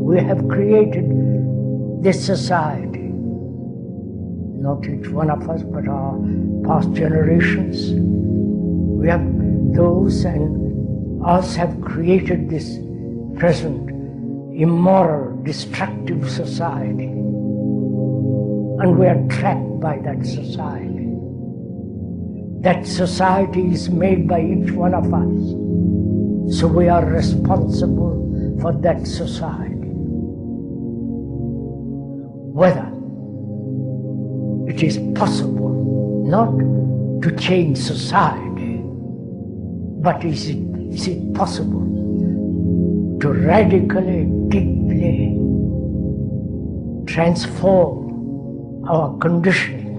we have created this society, not each one of us, but our past generations. We have, those and us have created this present immoral, destructive society. And we are trapped by that society. That society is made by each one of us. So we are responsible for that society. Whether it is possible not to change society, but is it possible to radically, deeply transform our conditioning,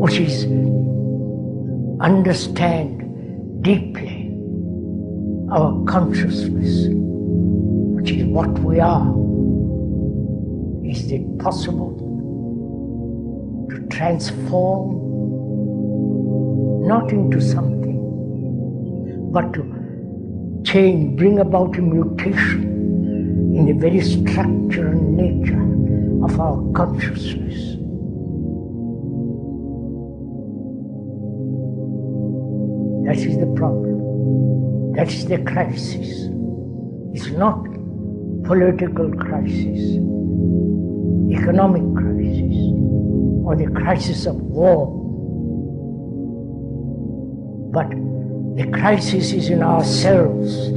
which is understand deeply our consciousness, which is what we are. Is it possible to transform not into something, but to change, bring about a mutation in the very structure and nature of our consciousness? That is the problem. That is the crisis. It's not political crisis, economic crisis, or the crisis of war. But the crisis is in ourselves.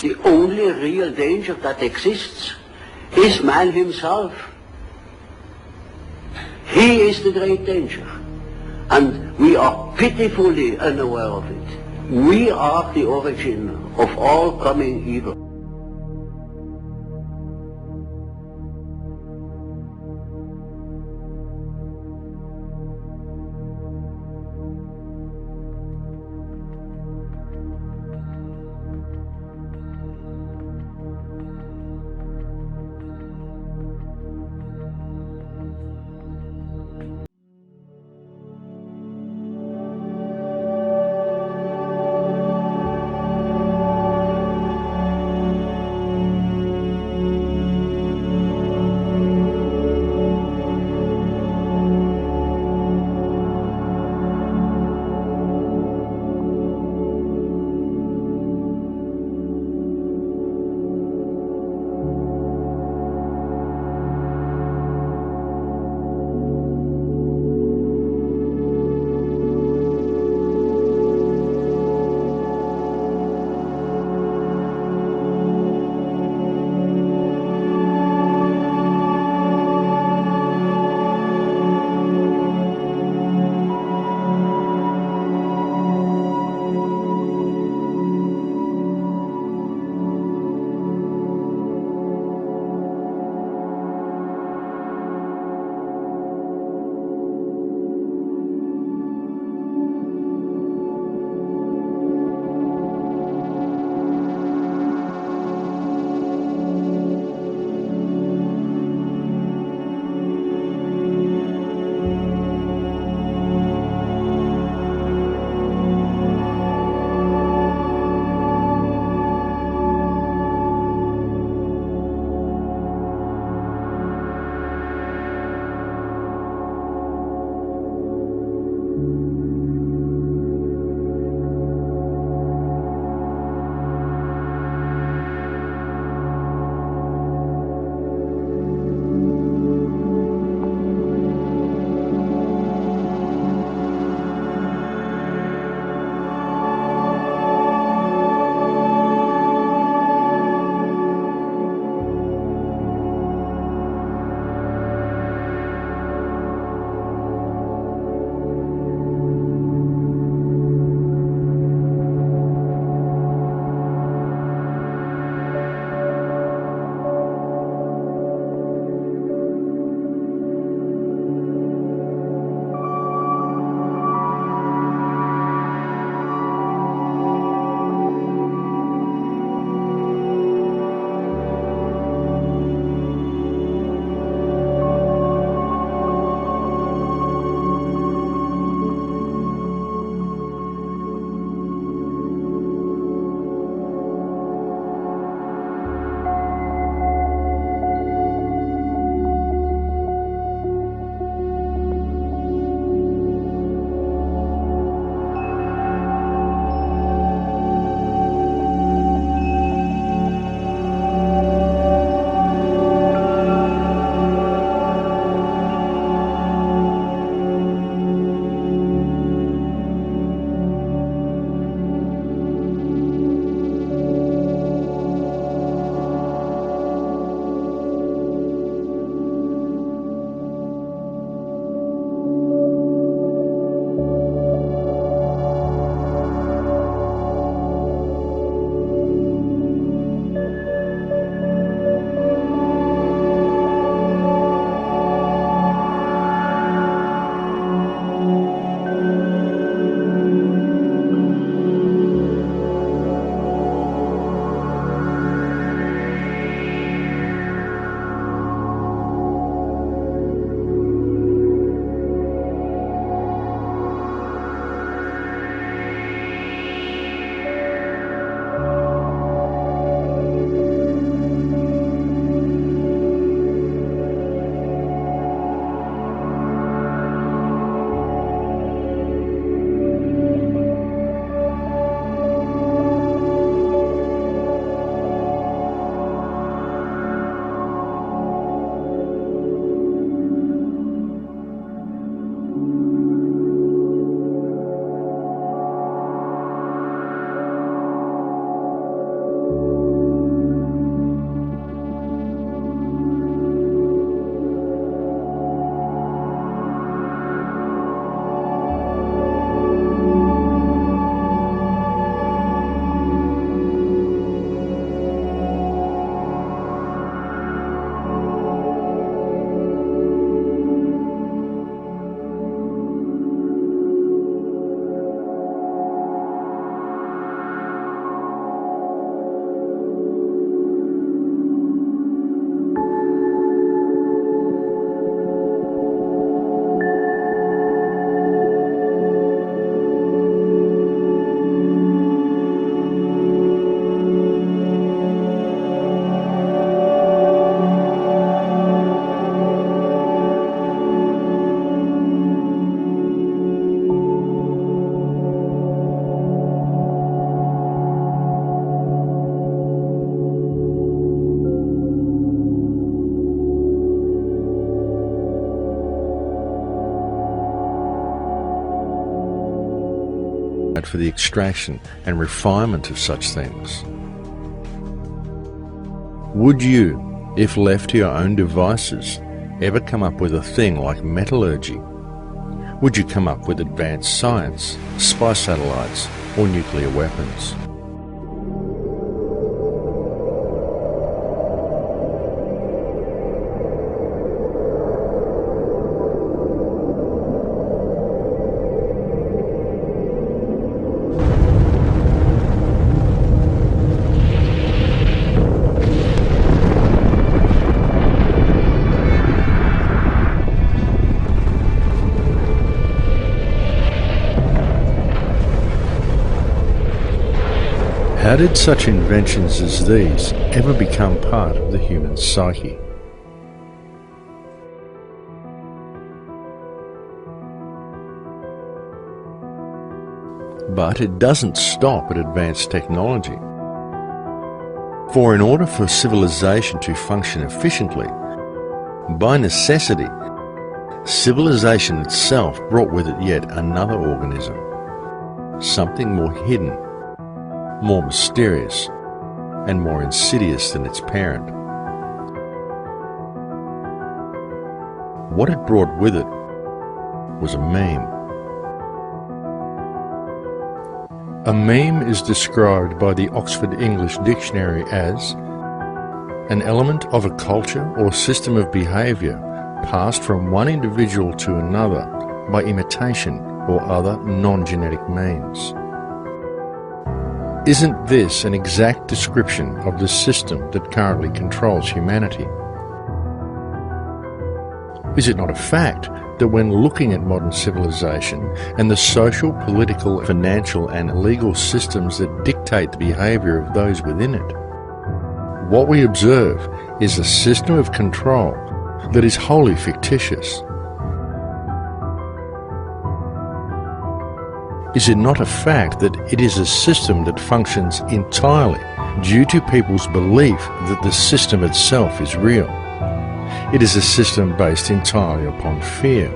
The only real danger that exists is man himself. He is the great danger, and we are pitifully unaware of it. We are the origin of all coming evil. for the extraction and refinement of such things. Would you, if left to your own devices, ever come up with a thing like metallurgy? Would you come up with advanced science, spy satellites, or nuclear weapons? How did such inventions as these ever become part of the human psyche? But it doesn't stop at advanced technology. For in order for civilization to function efficiently, by necessity, civilization itself brought with it yet another organism, something more hidden, more mysterious, and more insidious than its parent. What it brought with it was a meme. A meme is described by the Oxford English Dictionary as an element of a culture or system of behaviour passed from one individual to another by imitation or other non-genetic means. Isn't this an exact description of the system that currently controls humanity? Is it not a fact that when looking at modern civilization and the social, political, financial and legal systems that dictate the behaviour of those within it, what we observe is a system of control that is wholly fictitious? Is it not a fact that it is a system that functions entirely due to people's belief that the system itself is real? It is a system based entirely upon fear,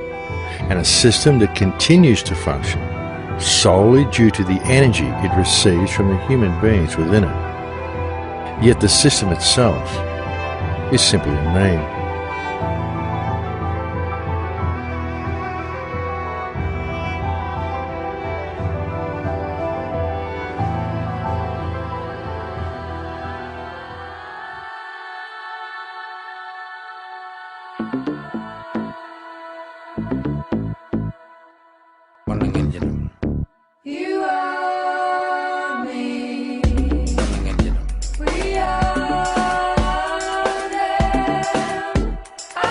and a system that continues to function solely due to the energy it receives from the human beings within it. Yet the system itself is simply a meme. You are me. We are them. I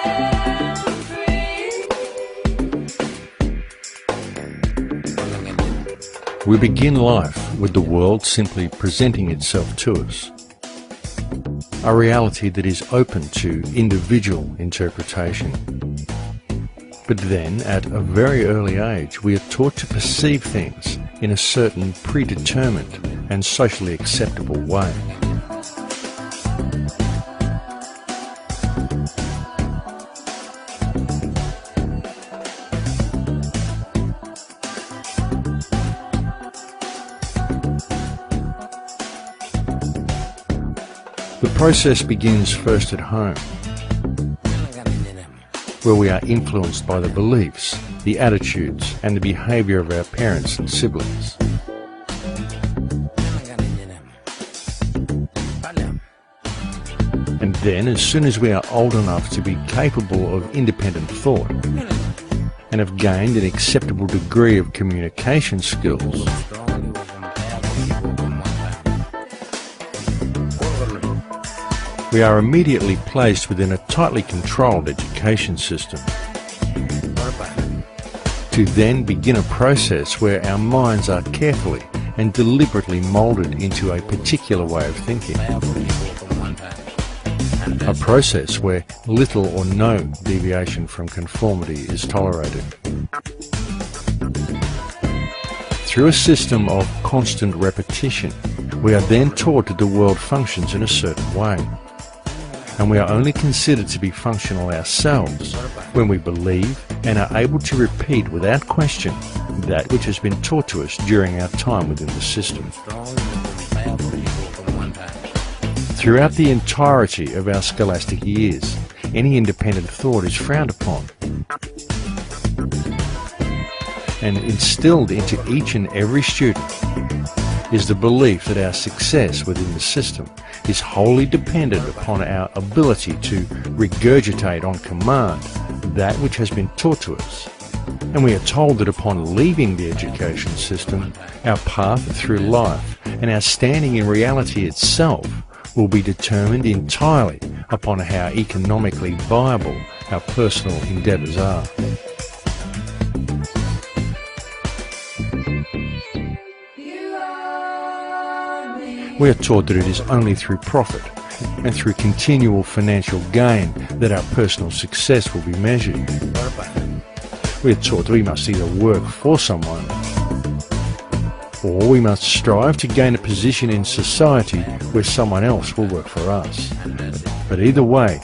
am free. We begin life with the world simply presenting itself to us. A reality that is open to individual interpretation. But then, at a very early age, we are taught to perceive things in a certain predetermined and socially acceptable way. The process begins first at home, where we are influenced by the beliefs, the attitudes and the behaviour of our parents and siblings. And then, as soon as we are old enough to be capable of independent thought and have gained an acceptable degree of communication skills, we are immediately placed within a tightly controlled education system, to then begin a process where our minds are carefully and deliberately moulded into a particular way of thinking. A process where little or no deviation from conformity is tolerated. Through a system of constant repetition, we are then taught that the world functions in a certain way, and we are only considered to be functional ourselves when we believe, and are able to repeat without question that which has been taught to us during our time within the system. Throughout the entirety of our scholastic years, any independent thought is frowned upon. And instilled into each and every student is the belief that our success within the system is wholly dependent upon our ability to regurgitate on command that which has been taught to us. And we are told that upon leaving the education system, our path through life and our standing in reality itself will be determined entirely upon how economically viable our personal endeavours are. We are taught that it is only through profit and through continual financial gain that our personal success will be measured. We are taught that we must either work for someone or we must strive to gain a position in society where someone else will work for us. But either way,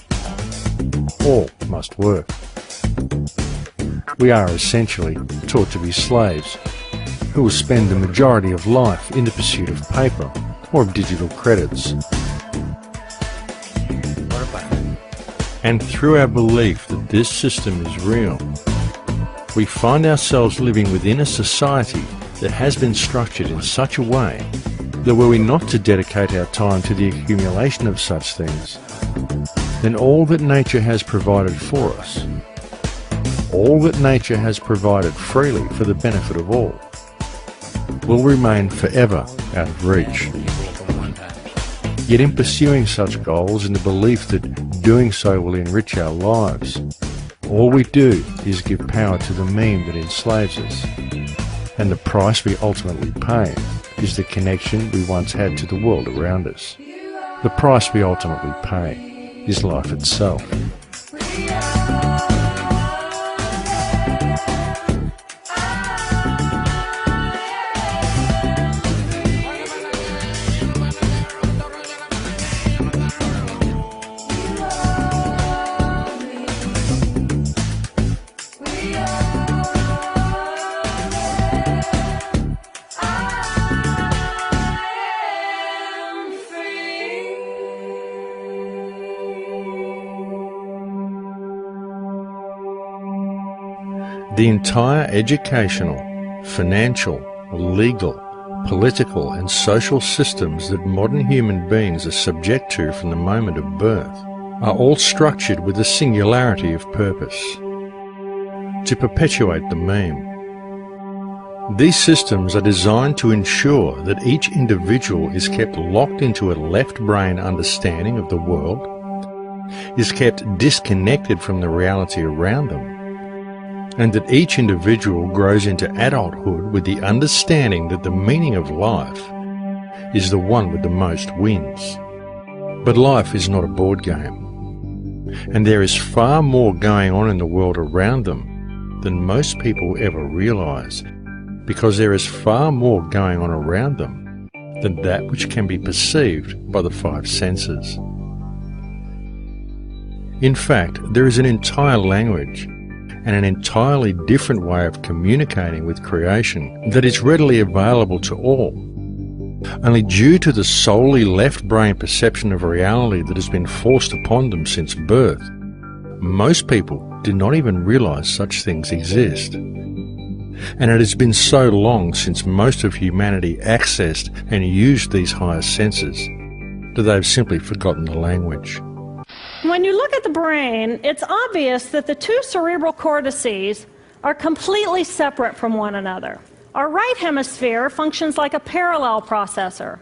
all must work. We are essentially taught to be slaves who will spend the majority of life in the pursuit of paper or of digital credits. And through our belief that this system is real, we find ourselves living within a society that has been structured in such a way that were we not to dedicate our time to the accumulation of such things, then all that nature has provided for us, all that nature has provided freely for the benefit of all, will remain forever out of reach. Yet in pursuing such goals in the belief that doing so will enrich our lives, all we do is give power to the meme that enslaves us. And the price we ultimately pay is the connection we once had to the world around us. The price we ultimately pay is life itself. The entire educational, financial, legal, political and social systems that modern human beings are subject to from the moment of birth are all structured with a singularity of purpose: to perpetuate the meme. These systems are designed to ensure that each individual is kept locked into a left brain understanding of the world, is kept disconnected from the reality around them, and that each individual grows into adulthood with the understanding that the meaning of life is the one with the most wins. But life is not a board game, and there is far more going on in the world around them than most people ever realise, because there is far more going on around them than that which can be perceived by the five senses. In fact, there is an entire language and an entirely different way of communicating with creation that is readily available to all. Only due to the solely left brain perception of reality that has been forced upon them since birth, most people do not even realise such things exist. And it has been so long since most of humanity accessed and used these higher senses that they've simply forgotten the language. When you look at the brain, it's obvious that the two cerebral cortices are completely separate from one another. Our right hemisphere functions like a parallel processor,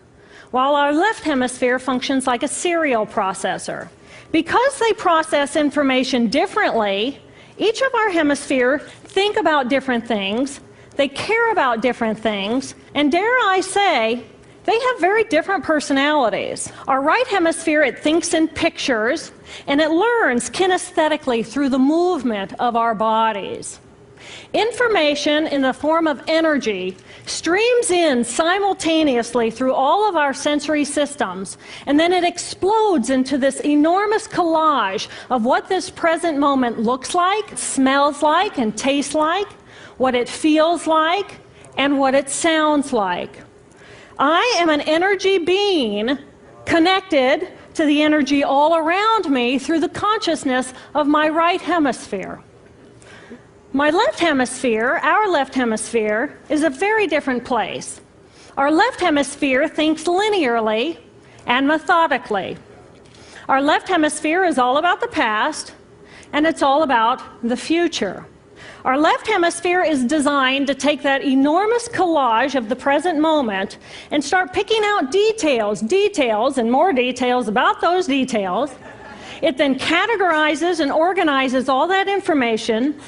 while our left hemisphere functions like a serial processor. Because they process information differently, each of our hemispheres think about different things, they care about different things, and dare I say, they have very different personalities. Our right hemisphere, it thinks in pictures, and it learns kinesthetically through the movement of our bodies. Information in the form of energy streams in simultaneously through all of our sensory systems, and then it explodes into this enormous collage of what this present moment looks like, smells like, and tastes like, what it feels like, and what it sounds like. I am an energy being connected to the energy all around me through the consciousness of my right hemisphere. My left hemisphere, our left hemisphere, is a very different place. Our left hemisphere thinks linearly and methodically. Our left hemisphere is all about the past, and it's all about the future. Our left hemisphere is designed to take that enormous collage of the present moment and start picking out details, and more details about those details. It then categorizes and organizes all that information,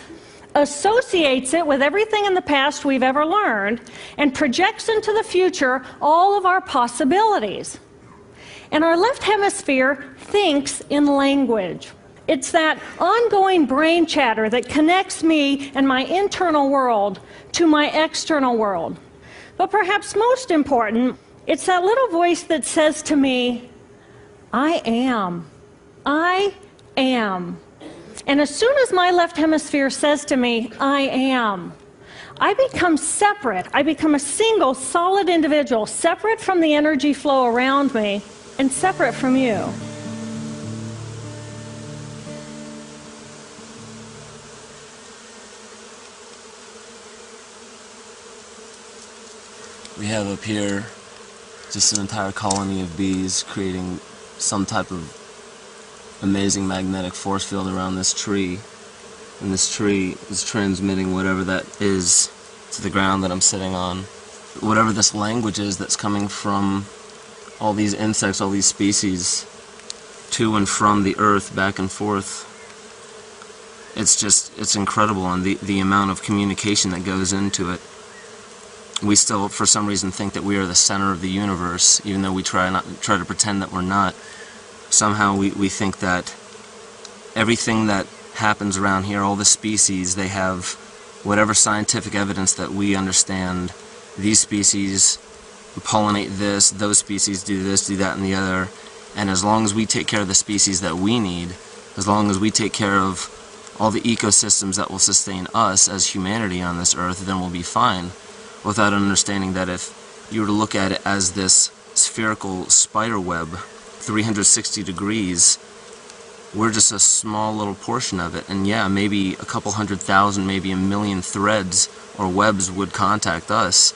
associates it with everything in the past we've ever learned, and projects into the future all of our possibilities. And our left hemisphere thinks in language. It's that ongoing brain chatter that connects me and my internal world to my external world. But perhaps most important, it's that little voice that says to me, I am. I am. And as soon as my left hemisphere says to me, I am, I become separate. I become a single, solid individual, separate from the energy flow around me and separate from you. We have up here just an entire colony of bees creating some type of amazing magnetic force field around this tree, and this tree is transmitting whatever that is to the ground that I'm sitting on. Whatever this language is that's coming from all these insects, all these species, to and from the earth, back and forth, it's incredible, and the amount of communication that goes into it. We still, for some reason, think that we are the center of the universe, even though we try to pretend that we're not. Somehow we think that everything that happens around here, all the species, they have whatever scientific evidence that we understand. These species pollinate this, those species do this, do that, and the other. And as long as we take care of the species that we need, as long as we take care of all the ecosystems that will sustain us as humanity on this earth, then we'll be fine. Without understanding that if you were to look at it as this spherical spider web, 360 degrees, we're just a small little portion of it. And yeah, maybe a couple 100,000, maybe a million threads or webs would contact us.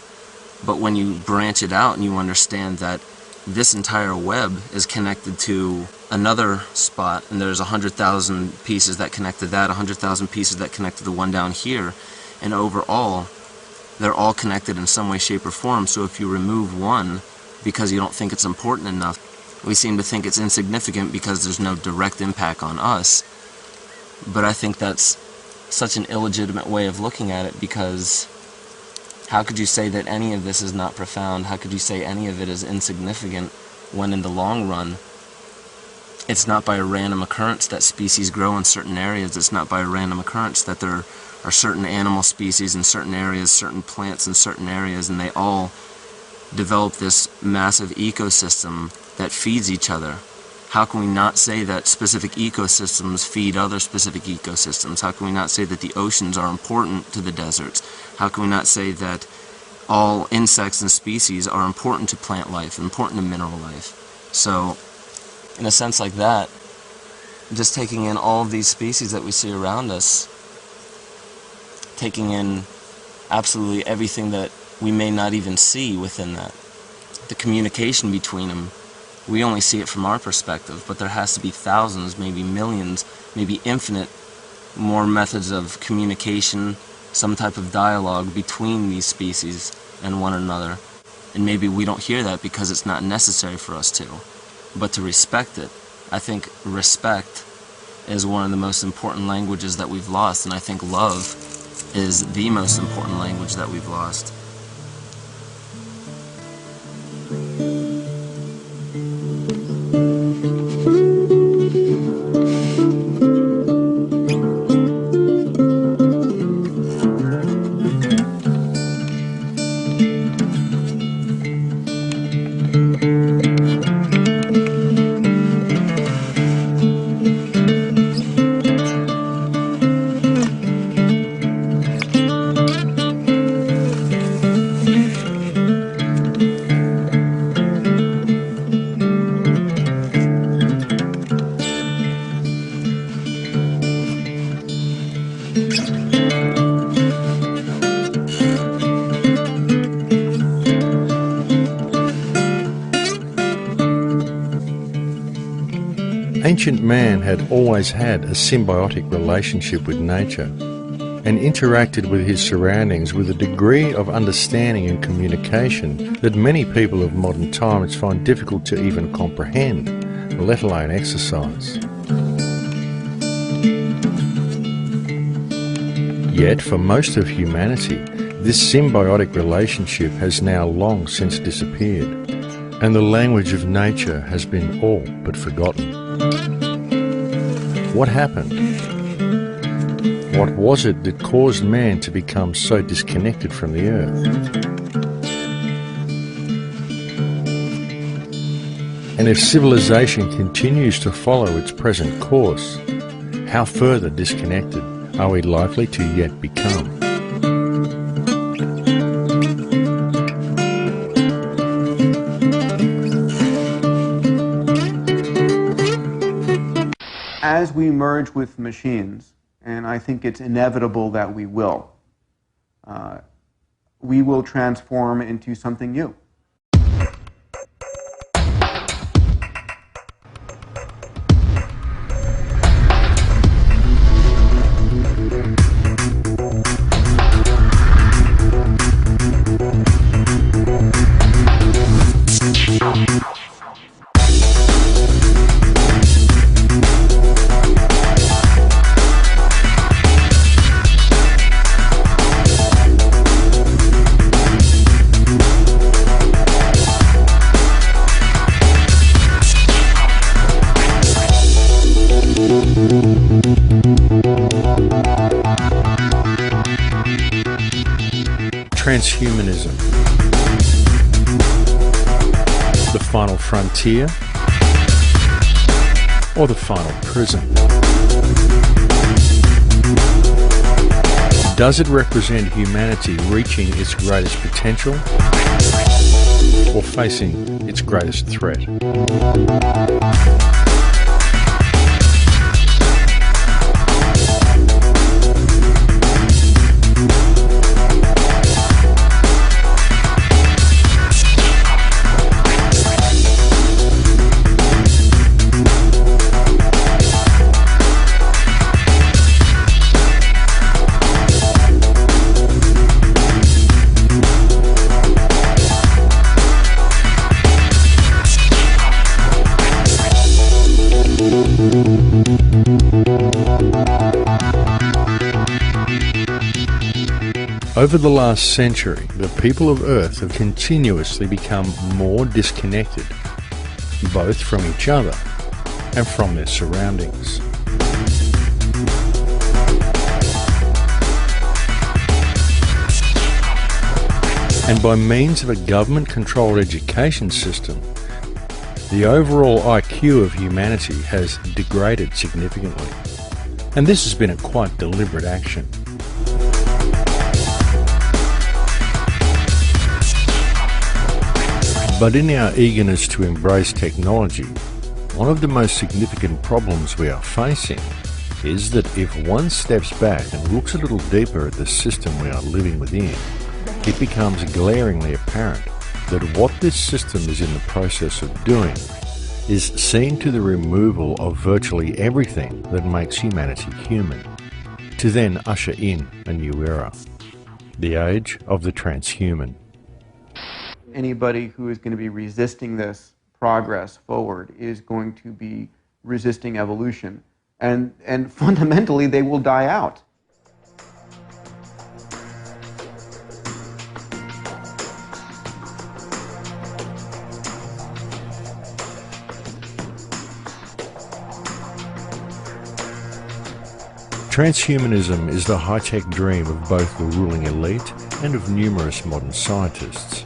But when you branch it out and you understand that this entire web is connected to another spot, and there's 100,000 pieces that connect to that, 100,000 pieces that connect to the one down here, and overall, they're all connected in some way, shape, or form. So if you remove one because you don't think it's important enough, we seem to think it's insignificant because there's no direct impact on us. But I think that's such an illegitimate way of looking at it, because how could you say that any of this is not profound? How could you say any of it is insignificant when in the long run, it's not by a random occurrence that species grow in certain areas. It's not by a random occurrence that there are certain animal species in certain areas, certain plants in certain areas, and they all develop this massive ecosystem that feeds each other. How can we not say that specific ecosystems feed other specific ecosystems? How can we not say that the oceans are important to the deserts? How can we not say that all insects and species are important to plant life, important to mineral life? So, in a sense like that, just taking in all of these species that we see around us, taking in absolutely everything that we may not even see within that, the communication between them, we only see it from our perspective, but there has to be thousands, maybe millions, maybe infinite more methods of communication, some type of dialogue between these species and one another. And maybe we don't hear that because it's not necessary for us to. But to respect it, I think respect is one of the most important languages that we've lost, and I think love is the most important language that we've lost. Ancient man had always had a symbiotic relationship with nature and interacted with his surroundings with a degree of understanding and communication that many people of modern times find difficult to even comprehend, let alone exercise. Yet, for most of humanity, this symbiotic relationship has now long since disappeared, and the language of nature has been all but forgotten. What happened? What was it that caused man to become so disconnected from the earth? And if civilization continues to follow its present course, how further disconnected are we likely to yet become? As we merge with machines, and I think it's inevitable that we will transform into something new. Transhumanism, the final frontier, or the final prison? Does it represent humanity reaching its greatest potential or facing its greatest threat? Over the last century, the people of Earth have continuously become more disconnected, both from each other and from their surroundings. And by means of a government-controlled education system, the overall IQ of humanity has degraded significantly. And this has been a quite deliberate action. But in our eagerness to embrace technology, one of the most significant problems we are facing is that if one steps back and looks a little deeper at the system we are living within, it becomes glaringly apparent that what this system is in the process of doing is seeing to the removal of virtually everything that makes humanity human, to then usher in a new era, the age of the transhuman. Anybody who is going to be resisting this progress forward is going to be resisting evolution. And fundamentally, they will die out. Transhumanism is the high-tech dream of both the ruling elite and of numerous modern scientists,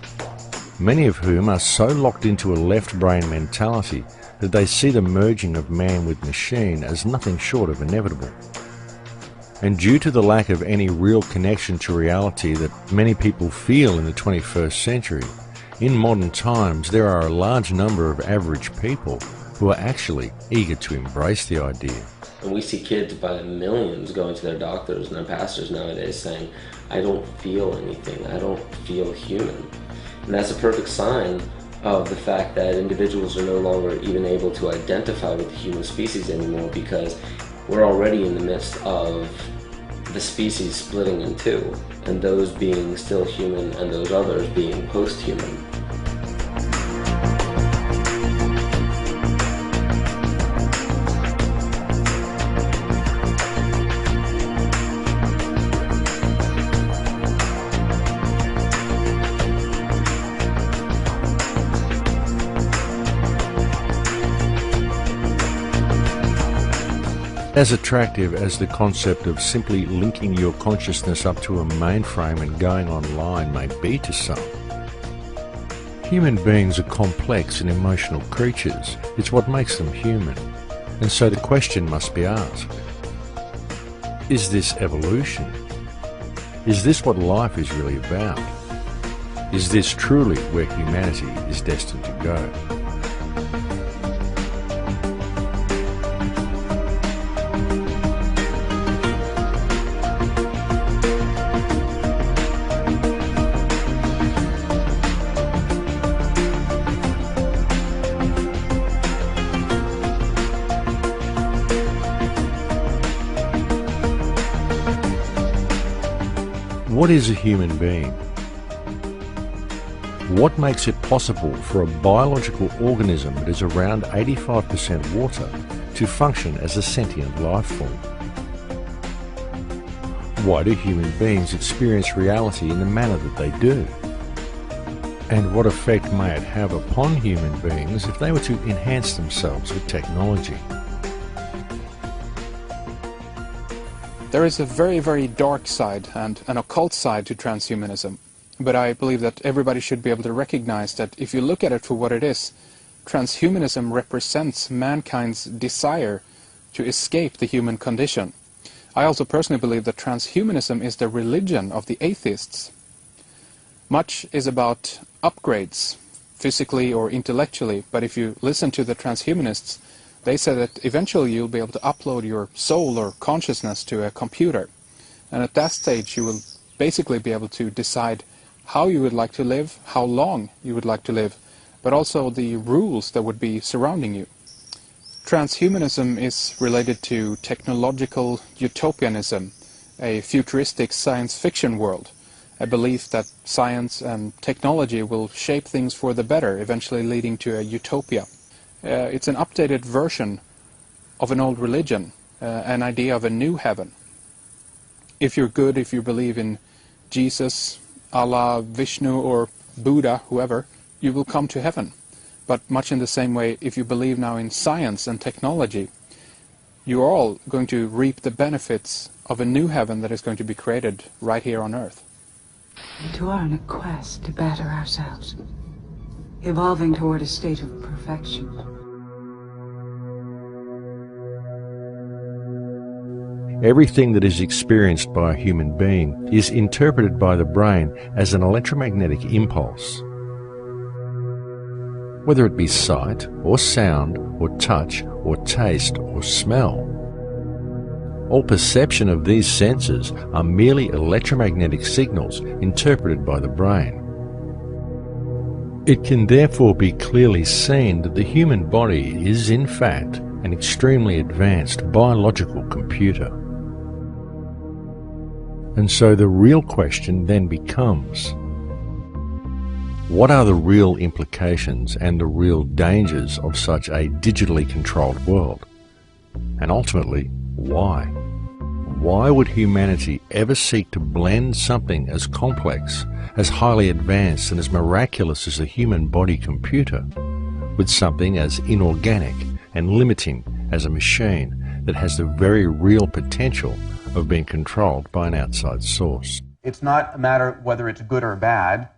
many of whom are so locked into a left-brain mentality that they see the merging of man with machine as nothing short of inevitable. And due to the lack of any real connection to reality that many people feel in the 21st century, in modern times there are a large number of average people who are actually eager to embrace the idea. And we see kids by millions going to their doctors and their pastors nowadays saying, I don't feel anything, I don't feel human. And that's a perfect sign of the fact that individuals are no longer even able to identify with the human species anymore, because we're already in the midst of the species splitting in two, and those being still human and those others being post-human. As attractive as the concept of simply linking your consciousness up to a mainframe and going online may be to some, human beings are complex and emotional creatures. It's what makes them human. And so the question must be asked, is this evolution? Is this what life is really about? Is this truly where humanity is destined to go? What is a human being? What makes it possible for a biological organism that is around 85% water to function as a sentient life form? Why do human beings experience reality in the manner that they do? And what effect may it have upon human beings if they were to enhance themselves with technology? There is a very, very dark side and an occult side to transhumanism, but I believe that everybody should be able to recognize that if you look at it for what it is, transhumanism represents mankind's desire to escape the human condition. I also personally believe that transhumanism is the religion of the atheists. Much is about upgrades, physically or intellectually, but if you listen to the transhumanists, they say that eventually you'll be able to upload your soul or consciousness to a computer. And at that stage you will basically be able to decide how you would like to live, how long you would like to live, but also the rules that would be surrounding you. Transhumanism is related to technological utopianism, a futuristic science fiction world, a belief that science and technology will shape things for the better, eventually leading to a utopia. It's an updated version of an old religion, an idea of a new heaven. If you're good, if you believe in Jesus, Allah, Vishnu or Buddha, whoever, you will come to heaven. But much in the same way, if you believe now in science and technology, you are all going to reap the benefits of a new heaven that is going to be created right here on earth. We are on a quest to better ourselves, evolving toward a state of perfection. Everything that is experienced by a human being is interpreted by the brain as an electromagnetic impulse. Whether it be sight, or sound, or touch, or taste, or smell. All perception of these senses are merely electromagnetic signals interpreted by the brain. It can therefore be clearly seen that the human body is in fact an extremely advanced biological computer. And so the real question then becomes, what are the real implications and the real dangers of such a digitally controlled world? And ultimately, why? Why would humanity ever seek to blend something as complex, as highly advanced and as miraculous as a human body computer with something as inorganic and limiting as a machine that has the very real potential of being controlled by an outside source? It's not a matter whether it's good or bad.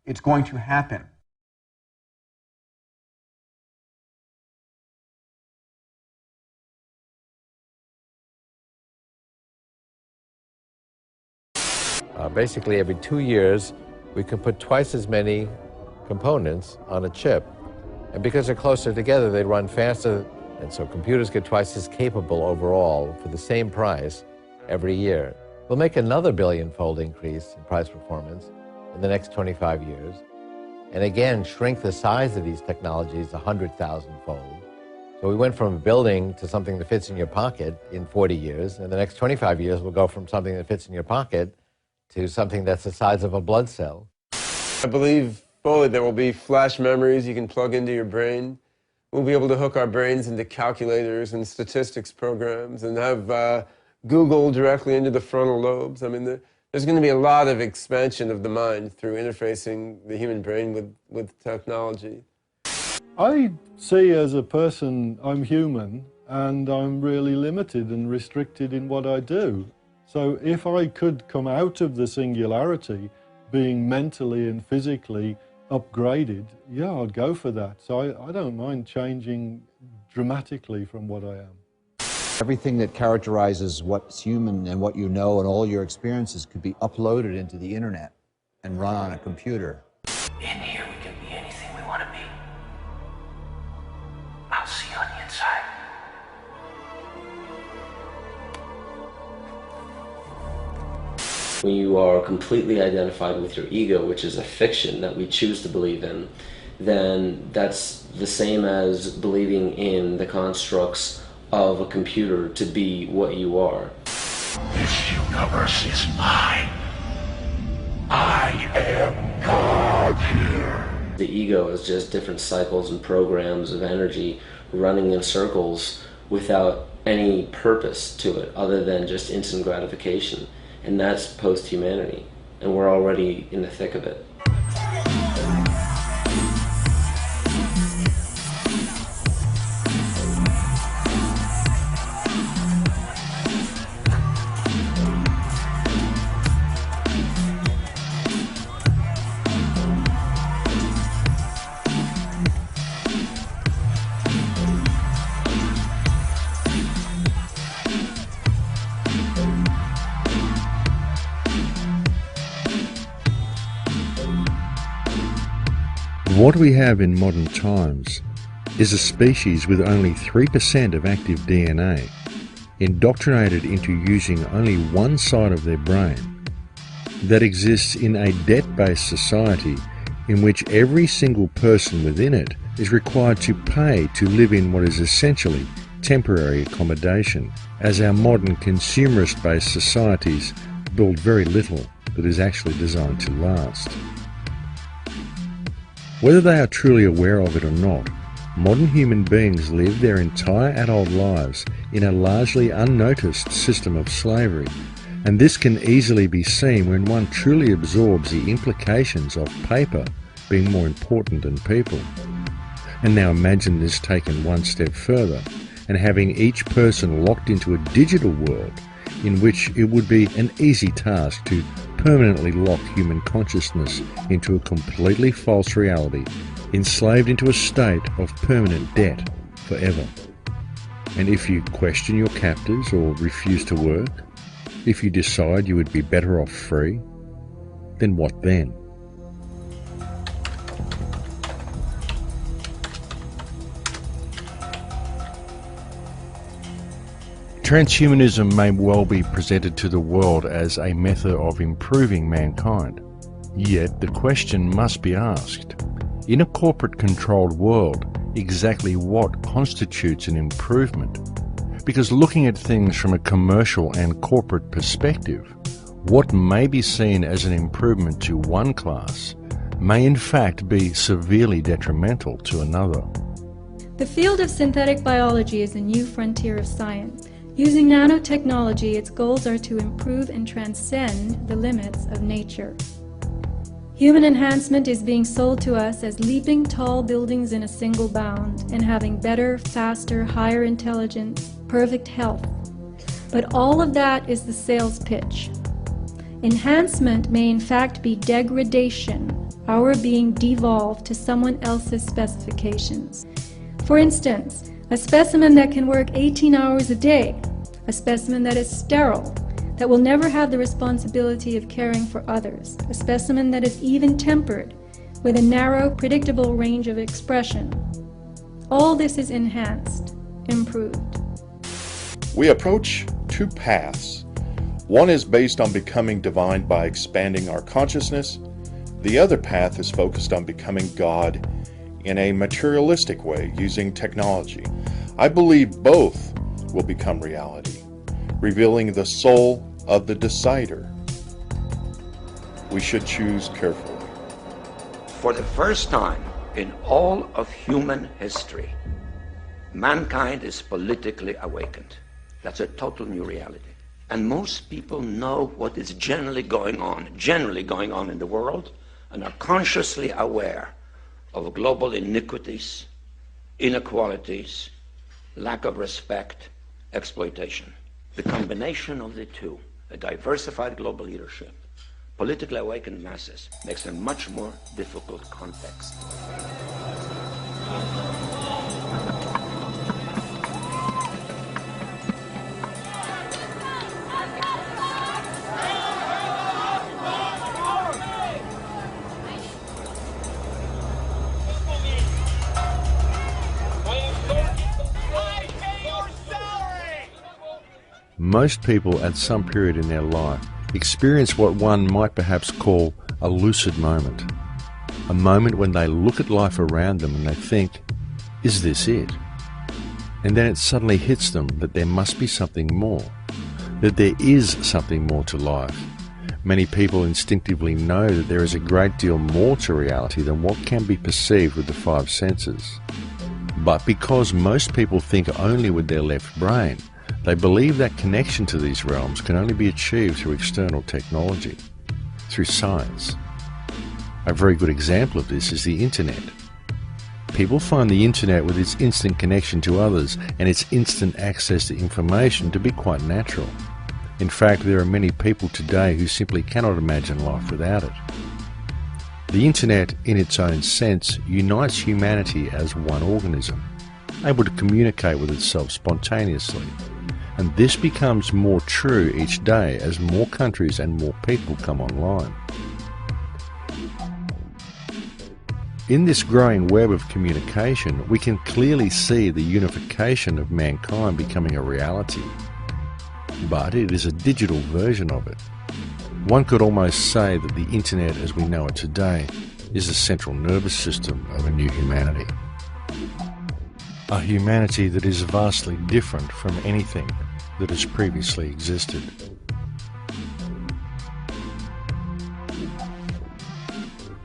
It's going to happen. Basically, every 2 years, we can put twice as many components on a chip. And because they're closer together, they run faster. And so computers get twice as capable overall for the same price every year. We'll make another billion-fold increase in price performance in the next 25 years. and again shrink the size of these technologies 100,000-fold. So we went from a building to something that fits in your pocket in 40 years, and the next 25 years we'll go from something that fits in your pocket to something that's the size of a blood cell. I believe fully there will be flash memories you can plug into your brain. We'll be able to hook our brains into calculators and statistics programs and have Google directly into the frontal lobes. I mean, there's going to be a lot of expansion of the mind through interfacing the human brain with technology. I see as a person, I'm human, and I'm really limited and restricted in what I do. So if I could come out of the singularity, being mentally and physically upgraded, yeah, I'd go for that. So I don't mind changing dramatically from what I am. Everything that characterizes what's human and what you know and all your experiences could be uploaded into the internet and run on a computer. In here we can be anything we want to be. I'll see you on the inside. When you are completely identified with your ego, which is a fiction that we choose to believe in, then that's the same as believing in the constructs of a computer to be what you are. This universe is mine. I am God here. The ego is just different cycles and programs of energy running in circles without any purpose to it other than just instant gratification. And that's post-humanity. And we're already in the thick of it. What we have in modern times is a species with only 3% of active DNA, indoctrinated into using only one side of their brain, that exists in a debt-based society in which every single person within it is required to pay to live in what is essentially temporary accommodation, as our modern consumerist-based societies build very little that is actually designed to last. Whether they are truly aware of it or not, modern human beings live their entire adult lives in a largely unnoticed system of slavery, and this can easily be seen when one truly absorbs the implications of paper being more important than people. And now imagine this taken one step further, and having each person locked into a digital world in which it would be an easy task to permanently lock human consciousness into a completely false reality, enslaved into a state of permanent debt forever. And if you question your captors or refuse to work, if you decide you would be better off free, then what then? Transhumanism may well be presented to the world as a method of improving mankind. Yet the question must be asked, in a corporate-controlled world, exactly what constitutes an improvement? Because looking at things from a commercial and corporate perspective, what may be seen as an improvement to one class may in fact be severely detrimental to another. The field of synthetic biology is a new frontier of science. Using nanotechnology, its goals are to improve and transcend the limits of nature. Human enhancement is being sold to us as leaping tall buildings in a single bound and having better, faster, higher intelligence, perfect health. But all of that is the sales pitch. Enhancement may in fact be degradation, our being devolved to someone else's specifications. For instance, a specimen that can work 18 hours a day, a specimen that is sterile, that will never have the responsibility of caring for others, a specimen that is even-tempered, with a narrow, predictable range of expression. All this is enhanced, improved. We approach two paths. One is based on becoming divine by expanding our consciousness. The other path is focused on becoming God in a materialistic way using technology. I believe both will become reality, revealing the soul of the decider. We should choose carefully. For the first time in all of human history, mankind is politically awakened. That's a total new reality. And most people know what is generally going on in the world, and are consciously aware of global iniquities, inequalities, lack of respect, exploitation. The combination of the two, a diversified global leadership, politically awakened masses, makes a much more difficult context. Most people at some period in their life experience what one might perhaps call a lucid moment. A moment when they look at life around them and they think, is this it? And then it suddenly hits them that there must be something more, that there is something more to life. Many people instinctively know that there is a great deal more to reality than what can be perceived with the five senses. But because most people think only with their left brain, they believe that connection to these realms can only be achieved through external technology, through science. A very good example of this is the internet. People find the internet with its instant connection to others and its instant access to information to be quite natural. In fact, there are many people today who simply cannot imagine life without it. The internet, in its own sense, unites humanity as one organism, able to communicate with itself spontaneously. And this becomes more true each day as more countries and more people come online. In this growing web of communication, we can clearly see the unification of mankind becoming a reality. But it is a digital version of it. One could almost say that the internet as we know it today is the central nervous system of a new humanity. A humanity that is vastly different from anything that has previously existed.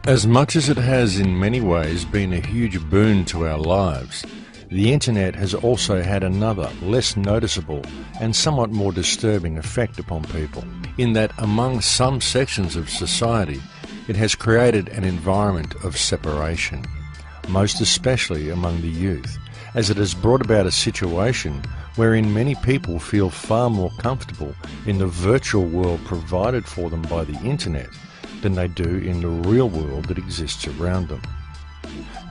As much as it has in many ways been a huge boon to our lives, the internet has also had another, less noticeable and somewhat more disturbing effect upon people, in that among some sections of society it has created an environment of separation, most especially among the youth, as it has brought about a situation wherein many people feel far more comfortable in the virtual world provided for them by the internet than they do in the real world that exists around them.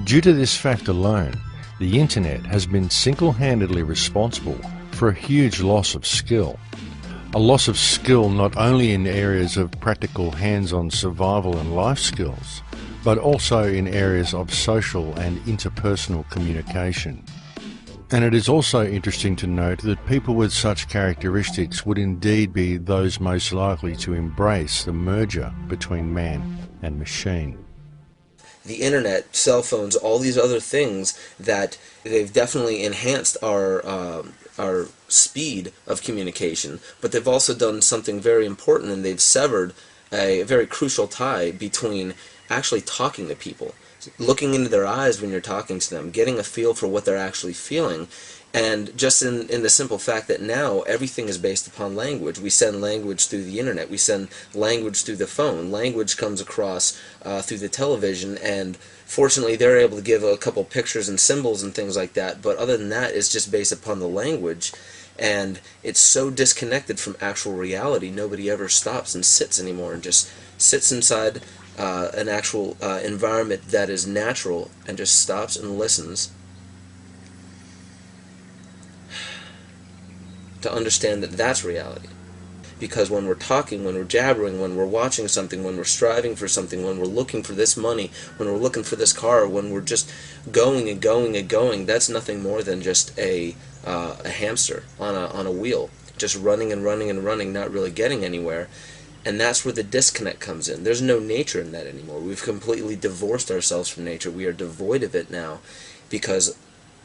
Due to this fact alone, the internet has been single-handedly responsible for a huge loss of skill. A loss of skill not only in areas of practical hands-on survival and life skills, but also in areas of social and interpersonal communication. And it is also interesting to note that people with such characteristics would indeed be those most likely to embrace the merger between man and machine. The internet, cell phones, all these other things that they've definitely enhanced our speed of communication, but they've also done something very important, and they've severed a very crucial tie between actually talking to people, looking into their eyes when you're talking to them, getting a feel for what they're actually feeling, and just in the simple fact that now everything is based upon language. We send language through the internet, we send language through the phone, language comes across through the television, and fortunately they're able to give a couple pictures and symbols and things like that, but other than that it's just based upon the language, and it's so disconnected from actual reality. Nobody ever stops and sits anymore and just sits inside an actual environment that is natural and just stops and listens to understand that that's reality. Because when we're talking, when we're jabbering, when we're watching something, when we're striving for something, when we're looking for this money, when we're looking for this car, when we're just going and going and going, that's nothing more than just a hamster on a wheel, just running and running and running, not really getting anywhere. And that's where the disconnect comes in. There's no nature in that anymore. We've completely divorced ourselves from nature. We are devoid of it now, because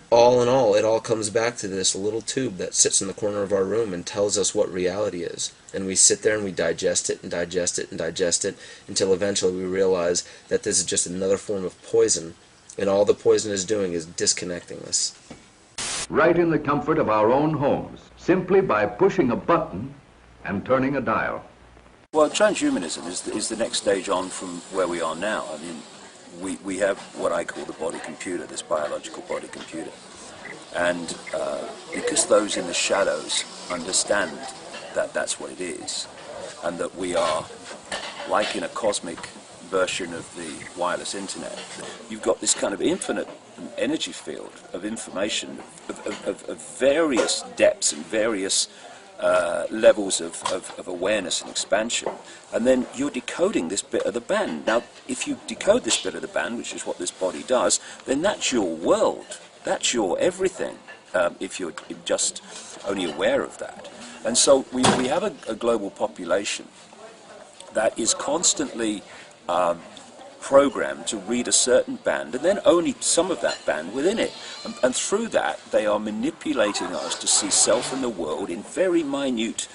all in all, it all comes back to this little tube that sits in the corner of our room and tells us what reality is. And we sit there and we digest it and digest it and digest it until eventually we realize that this is just another form of poison, and all the poison is doing is disconnecting us. Right in the comfort of our own homes, simply by pushing a button and turning a dial. Well, transhumanism is the next stage on from where we are now. I mean, we have what I call the body computer, this biological body computer. And because those in the shadows understand that that's what it is, and that we are, like in a cosmic version of the wireless internet, you've got this kind of infinite energy field of information of various depths and various levels of awareness and expansion, and then you're decoding this bit of the band. Now, if you decode this bit of the band, which is what this body does, then that's your world, that's your everything, if you're just only aware of that. And so we have a global population that is constantly programmed to read a certain band, and then only some of that band within it. And through that, they are manipulating us to see self and the world in very minute,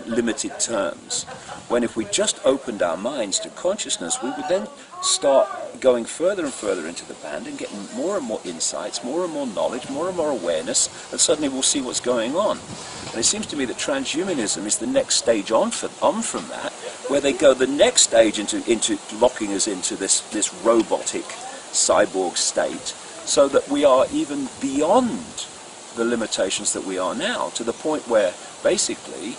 limited terms. When if we just opened our minds to consciousness, we would then start going further and further into the band and getting more and more insights, more and more knowledge, more and more awareness, and suddenly we'll see what's going on. And it seems to me that transhumanism is the next stage on from that, where they go the next stage into locking us into this robotic cyborg state, so that we are even beyond the limitations that we are now, to the point where basically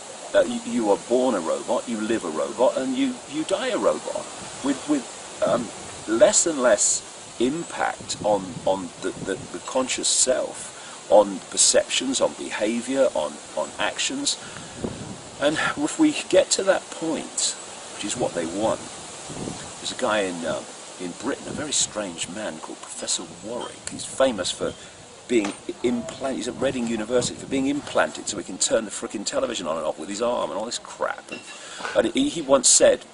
you are born a robot, you live a robot, and you die a robot, with less and less impact on the conscious self, on perceptions, on behavior, on actions. And if we get to that point, which is what they want, there's a guy in Britain, a very strange man called Professor Warwick. He's famous for being implanted, he's at Reading University, for being implanted so he can turn the frickin' television on and off with his arm and all this crap. And he once said,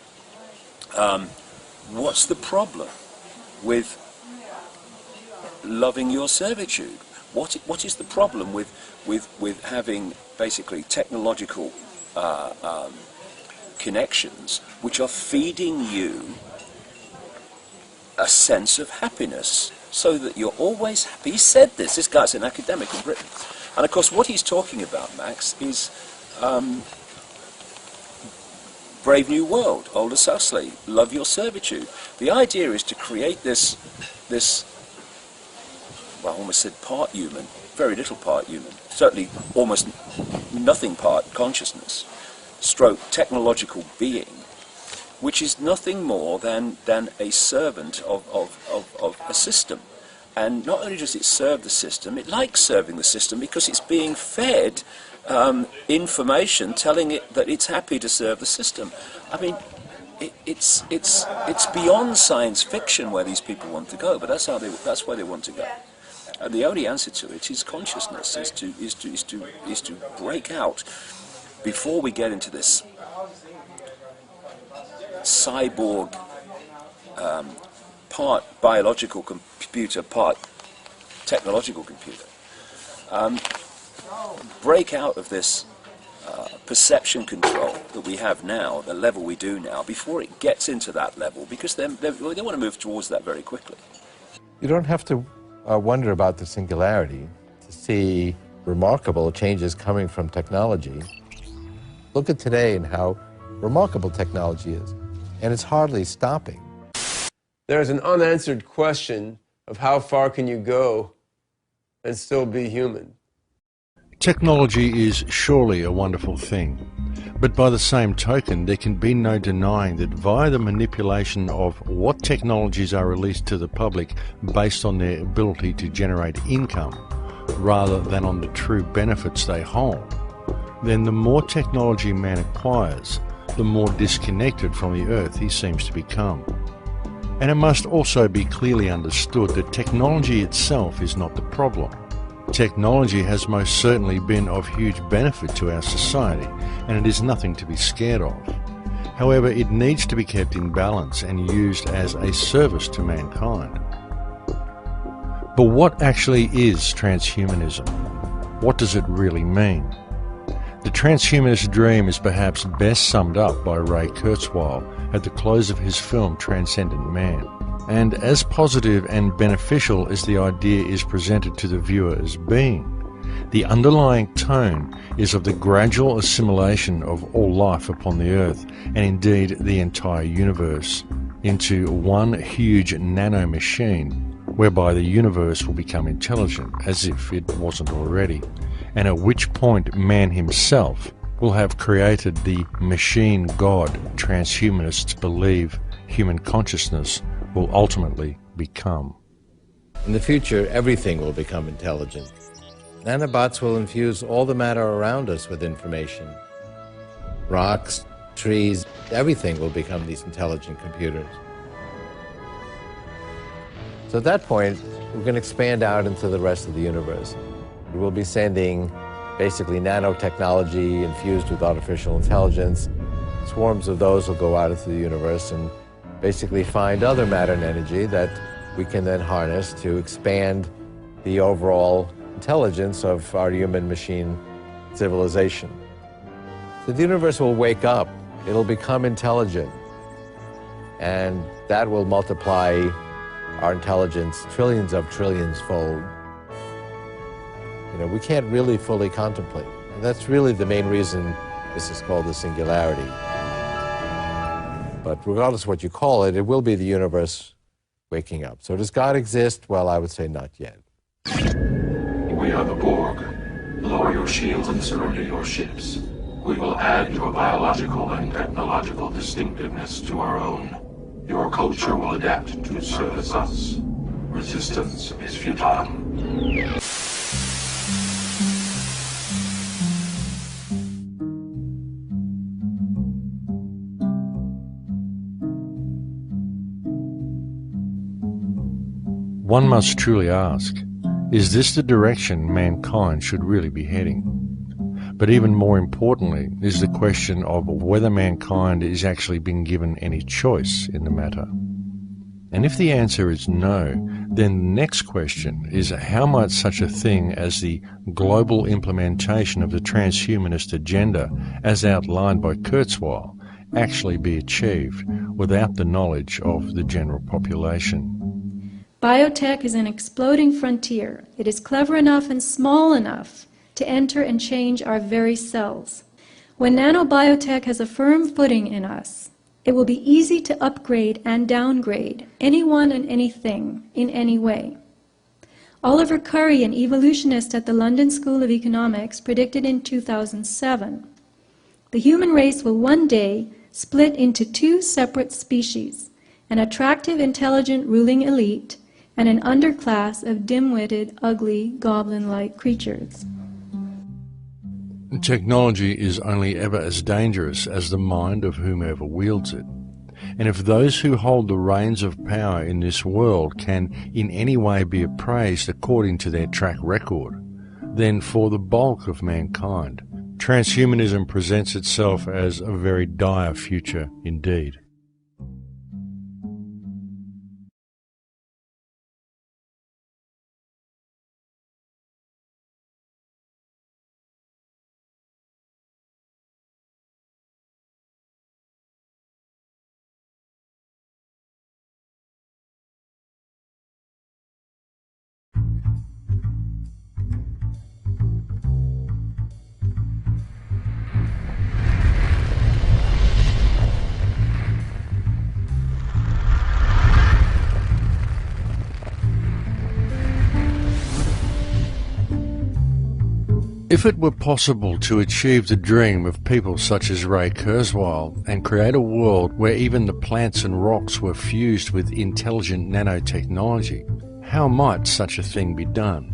what's the problem with loving your servitude? What is the problem with having basically technological connections which are feeding you a sense of happiness, so that you're always happy? He said this guy's an academic in Britain. And of course what he's talking about, Max, is Brave New World, Aldous Huxley, love your servitude. The idea is to create this well, I almost said part human, very little part human, certainly almost nothing part consciousness, stroke technological being, which is nothing more than a servant of a system. And not only does it serve the system, it likes serving the system because it's being fed information telling it that it's happy to serve the system. I mean, it's beyond science fiction where these people want to go, but that's where they want to go. And the only answer to it is consciousness, is to break out before we get into this cyborg, part biological computer, part technological computer. Break out of this perception control that we have now, the level we do now, before it gets into that level, because they want to move towards that very quickly. You don't have to wonder about the singularity to see remarkable changes coming from technology. Look at today and how remarkable technology is, and it's hardly stopping. There's an unanswered question of how far can you go and still be human? Technology is surely a wonderful thing, but by the same token there can be no denying that via the manipulation of what technologies are released to the public based on their ability to generate income rather than on the true benefits they hold, then the more technology man acquires, the more disconnected from the earth he seems to become. And it must also be clearly understood that technology itself is not the problem. Technology has most certainly been of huge benefit to our society, and it is nothing to be scared of. However, it needs to be kept in balance and used as a service to mankind. But what actually is transhumanism? What does it really mean? The transhumanist dream is perhaps best summed up by Ray Kurzweil at the close of his film Transcendent Man. And as positive and beneficial as the idea is presented to the viewer as being, the underlying tone is of the gradual assimilation of all life upon the earth, and indeed the entire universe, into one huge nano-machine, whereby the universe will become intelligent, as if it wasn't already, and at which point man himself will have created the machine god transhumanists believe human consciousness will ultimately become. In the future, everything will become intelligent. Nanobots will infuse all the matter around us with information. Rocks, trees, everything will become these intelligent computers. So at that point, we're going to expand out into the rest of the universe. We will be sending basically nanotechnology infused with artificial intelligence. Swarms of those will go out into the universe and basically find other matter and energy that we can then harness to expand the overall intelligence of our human-machine civilization. So the universe will wake up, it'll become intelligent, and that will multiply our intelligence trillions of trillions fold. You know, we can't really fully contemplate. And that's really the main reason this is called the singularity. But regardless of what you call it, it will be the universe waking up. So does God exist? Well, I would say not yet. We are the Borg. Lower your shields and surrender your ships. We will add your biological and technological distinctiveness to our own. Your culture will adapt to service us. Resistance is futile. One must truly ask, is this the direction mankind should really be heading? But even more importantly is the question of whether mankind is actually being given any choice in the matter. And if the answer is no, then the next question is how might such a thing as the global implementation of the transhumanist agenda as outlined by Kurzweil actually be achieved without the knowledge of the general population? Biotech is an exploding frontier. It is clever enough and small enough to enter and change our very cells. When nanobiotech has a firm footing in us, it will be easy to upgrade and downgrade anyone and anything in any way. Oliver Curry, an evolutionist at the London School of Economics, predicted in 2007, the human race will one day split into two separate species, an attractive, intelligent ruling elite and an underclass of dim-witted, ugly, goblin-like creatures. Technology is only ever as dangerous as the mind of whomever wields it. And if those who hold the reins of power in this world can in any way be appraised according to their track record, then for the bulk of mankind, transhumanism presents itself as a very dire future indeed. If it were possible to achieve the dream of people such as Ray Kurzweil and create a world where even the plants and rocks were fused with intelligent nanotechnology, how might such a thing be done?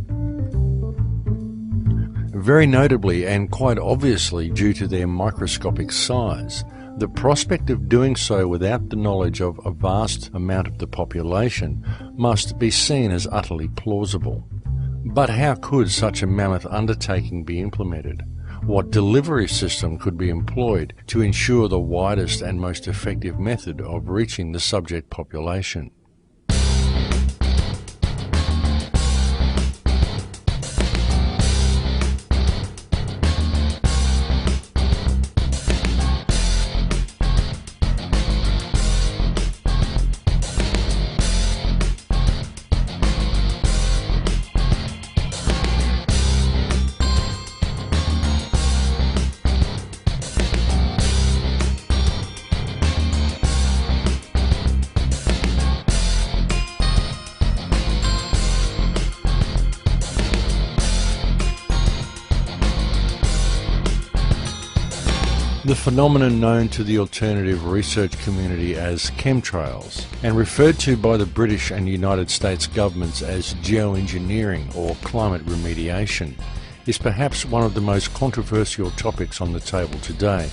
Very notably and quite obviously due to their microscopic size, the prospect of doing so without the knowledge of a vast amount of the population must be seen as utterly plausible. But how could such a mammoth undertaking be implemented? What delivery system could be employed to ensure the widest and most effective method of reaching the subject population? The phenomenon known to the alternative research community as chemtrails, and referred to by the British and United States governments as geoengineering or climate remediation, is perhaps one of the most controversial topics on the table today.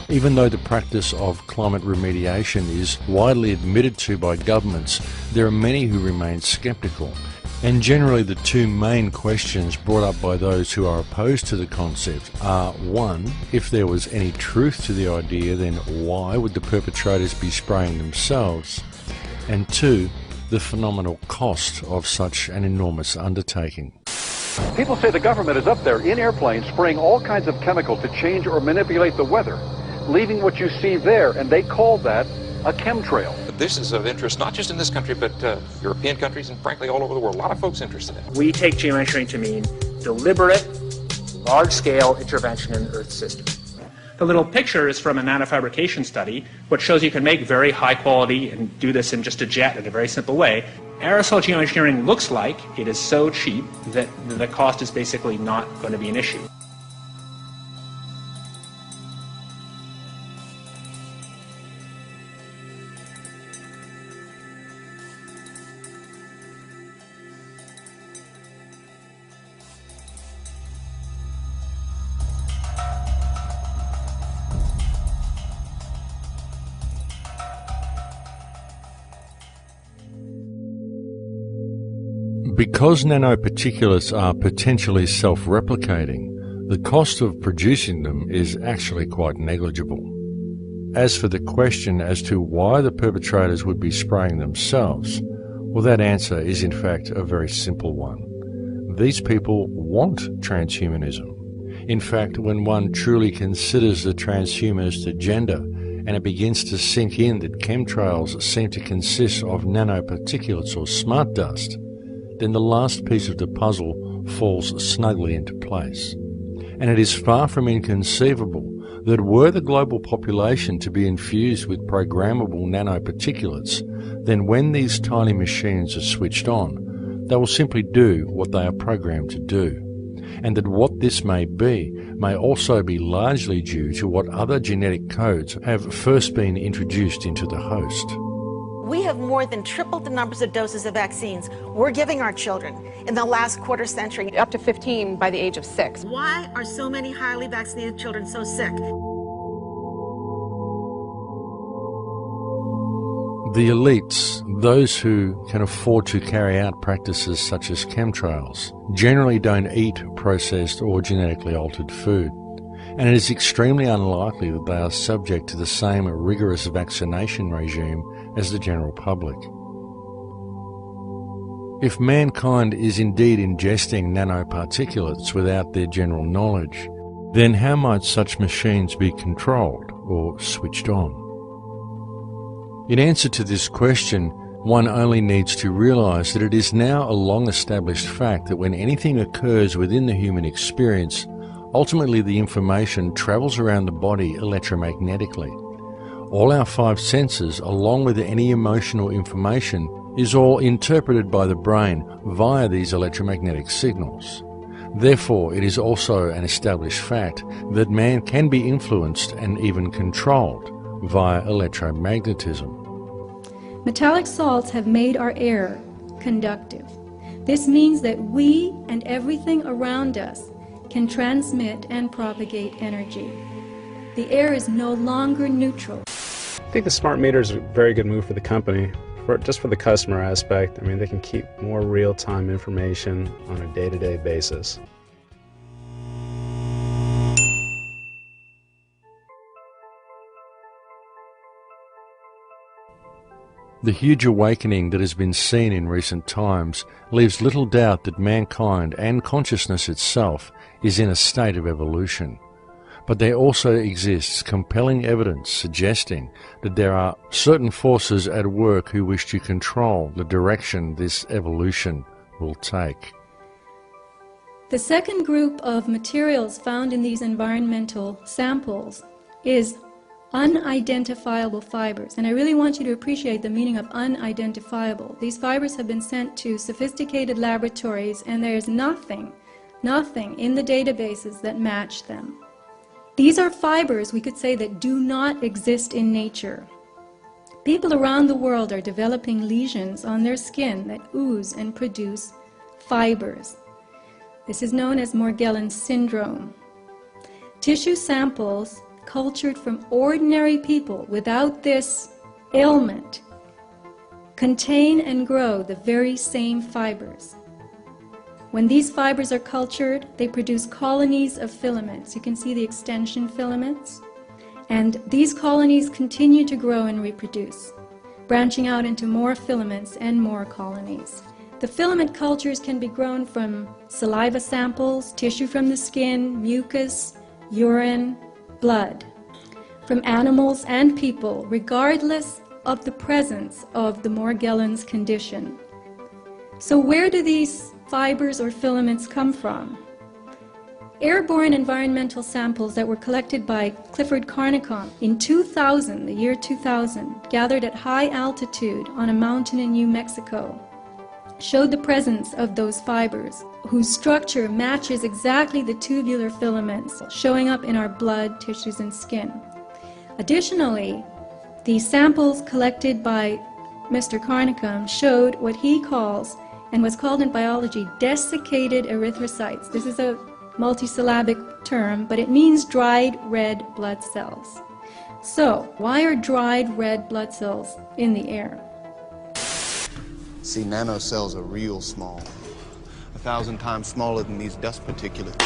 Even though the practice of climate remediation is widely admitted to by governments, there are many who remain sceptical. And generally the two main questions brought up by those who are opposed to the concept are, one, if there was any truth to the idea, then why would the perpetrators be spraying themselves? And two, the phenomenal cost of such an enormous undertaking. People say the government is up there in airplanes spraying all kinds of chemicals to change or manipulate the weather, leaving what you see there, and they call that a chemtrail. This is of interest not just in this country, but European countries and frankly all over the world. A lot of folks interested in it. We take geoengineering to mean deliberate, large-scale intervention in the Earth's system. The little picture is from a nanofabrication study, which shows you can make very high quality and do this in just a jet in a very simple way. Aerosol geoengineering looks like it is so cheap that the cost is basically not going to be an issue. Because nanoparticulates are potentially self-replicating, the cost of producing them is actually quite negligible. As for the question as to why the perpetrators would be spraying themselves, well, that answer is in fact a very simple one. These people want transhumanism. In fact, when one truly considers the transhumanist agenda and it begins to sink in that chemtrails seem to consist of nanoparticulates or smart dust, then the last piece of the puzzle falls snugly into place. And it is far from inconceivable that were the global population to be infused with programmable nanoparticulates, then when these tiny machines are switched on, they will simply do what they are programmed to do. And that what this may be may also be largely due to what other genetic codes have first been introduced into the host. We have more than tripled the numbers of doses of vaccines we're giving our children in the last quarter century. Up to 15 by the age of 6. Why are so many highly vaccinated children so sick? The elites, those who can afford to carry out practices such as chemtrails, generally don't eat processed or genetically altered food, and it is extremely unlikely that they are subject to the same rigorous vaccination regime as the general public. If mankind is indeed ingesting nanoparticulates without their general knowledge, then how might such machines be controlled or switched on? In answer to this question, one only needs to realize that it is now a long-established fact that when anything occurs within the human experience, ultimately the information travels around the body electromagnetically. All our 5 senses, along with any emotional information, is all interpreted by the brain via these electromagnetic signals. Therefore, it is also an established fact that man can be influenced and even controlled via electromagnetism. Metallic salts have made our air conductive. This means that we and everything around us can transmit and propagate energy. The air is no longer neutral. I think the smart meter is a very good move for the company just for the customer aspect, I mean, they can keep more real-time information on a day-to-day basis. The huge awakening that has been seen in recent times leaves little doubt that mankind and consciousness itself is in a state of evolution. But there also exists compelling evidence suggesting that there are certain forces at work who wish to control the direction this evolution will take. The second group of materials found in these environmental samples is unidentifiable fibers. And I really want you to appreciate the meaning of unidentifiable. These fibers have been sent to sophisticated laboratories, and there's nothing in the databases that match them. These are fibers, we could say, that do not exist in nature. People around the world are developing lesions on their skin that ooze and produce fibers. This is known as Morgellons syndrome. Tissue samples cultured from ordinary people without this ailment contain and grow the very same fibers. When these fibers are cultured, they produce colonies of filaments. You can see the extension filaments. And these colonies continue to grow and reproduce, branching out into more filaments and more colonies. The filament cultures can be grown from saliva samples, tissue from the skin, mucus, urine, blood, from animals and people, regardless of the presence of the Morgellons condition. So where do these fibers or filaments come from? Airborne environmental samples that were collected by Clifford Carnicom in 2000, the year 2000, gathered at high altitude on a mountain in New Mexico, showed the presence of those fibers, whose structure matches exactly the tubular filaments showing up in our blood, tissues, and skin. Additionally, the samples collected by Mr. Carnicom showed what he calls, and was called in biology, desiccated erythrocytes. This is a multisyllabic term, but it means dried red blood cells. So, why are dried red blood cells in the air? See, nanocells are real small, 1,000 times smaller than these dust particulates.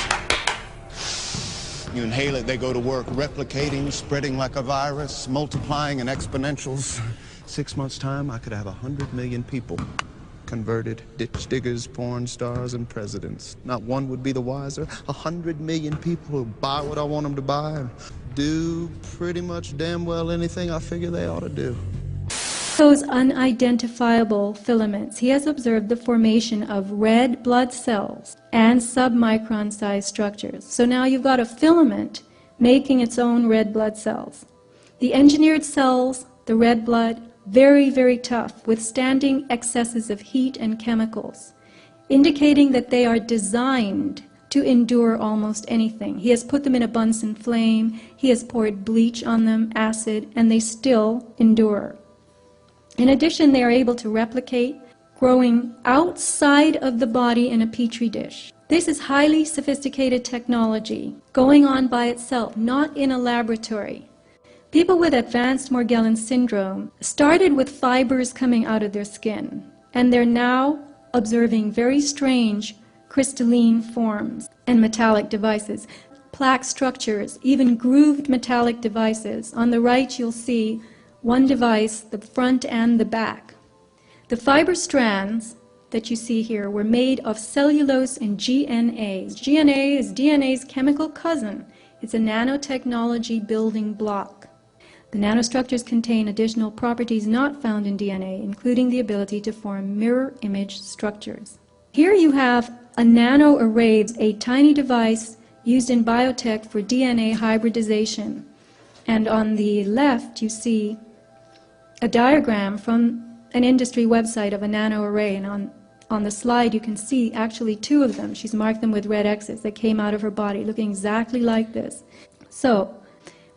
You inhale it, they go to work, replicating, spreading like a virus, multiplying in exponentials. 6 months' time, I could have 100 million people. Converted ditch diggers, porn stars, and presidents. Not one would be the wiser. 100 million people who buy what I want them to buy and do pretty much damn well anything I figure they ought to do. Those unidentifiable filaments, he has observed the formation of red blood cells and submicron-sized structures. So now you've got a filament making its own red blood cells. The engineered cells, the red blood, very, very tough, withstanding excesses of heat and chemicals, indicating that they are designed to endure almost anything. He has put them in a Bunsen flame, he has poured bleach on them, acid, and they still endure. In addition, they are able to replicate, growing outside of the body in a petri dish. This is highly sophisticated technology, going on by itself, not in a laboratory. People with advanced Morgellons syndrome started with fibers coming out of their skin, and they're now observing very strange crystalline forms and metallic devices, plaque structures, even grooved metallic devices. On the right you'll see one device, the front and the back. The fiber strands that you see here were made of cellulose and GNA. GNA is DNA's chemical cousin. It's a nanotechnology building block. The nanostructures contain additional properties not found in DNA, including the ability to form mirror image structures. Here you have a nanoarray, a tiny device used in biotech for DNA hybridization. And on the left you see a diagram from an industry website of a nanoarray, and on the slide you can see actually two of them. She's marked them with red X's that came out of her body, looking exactly like this. So,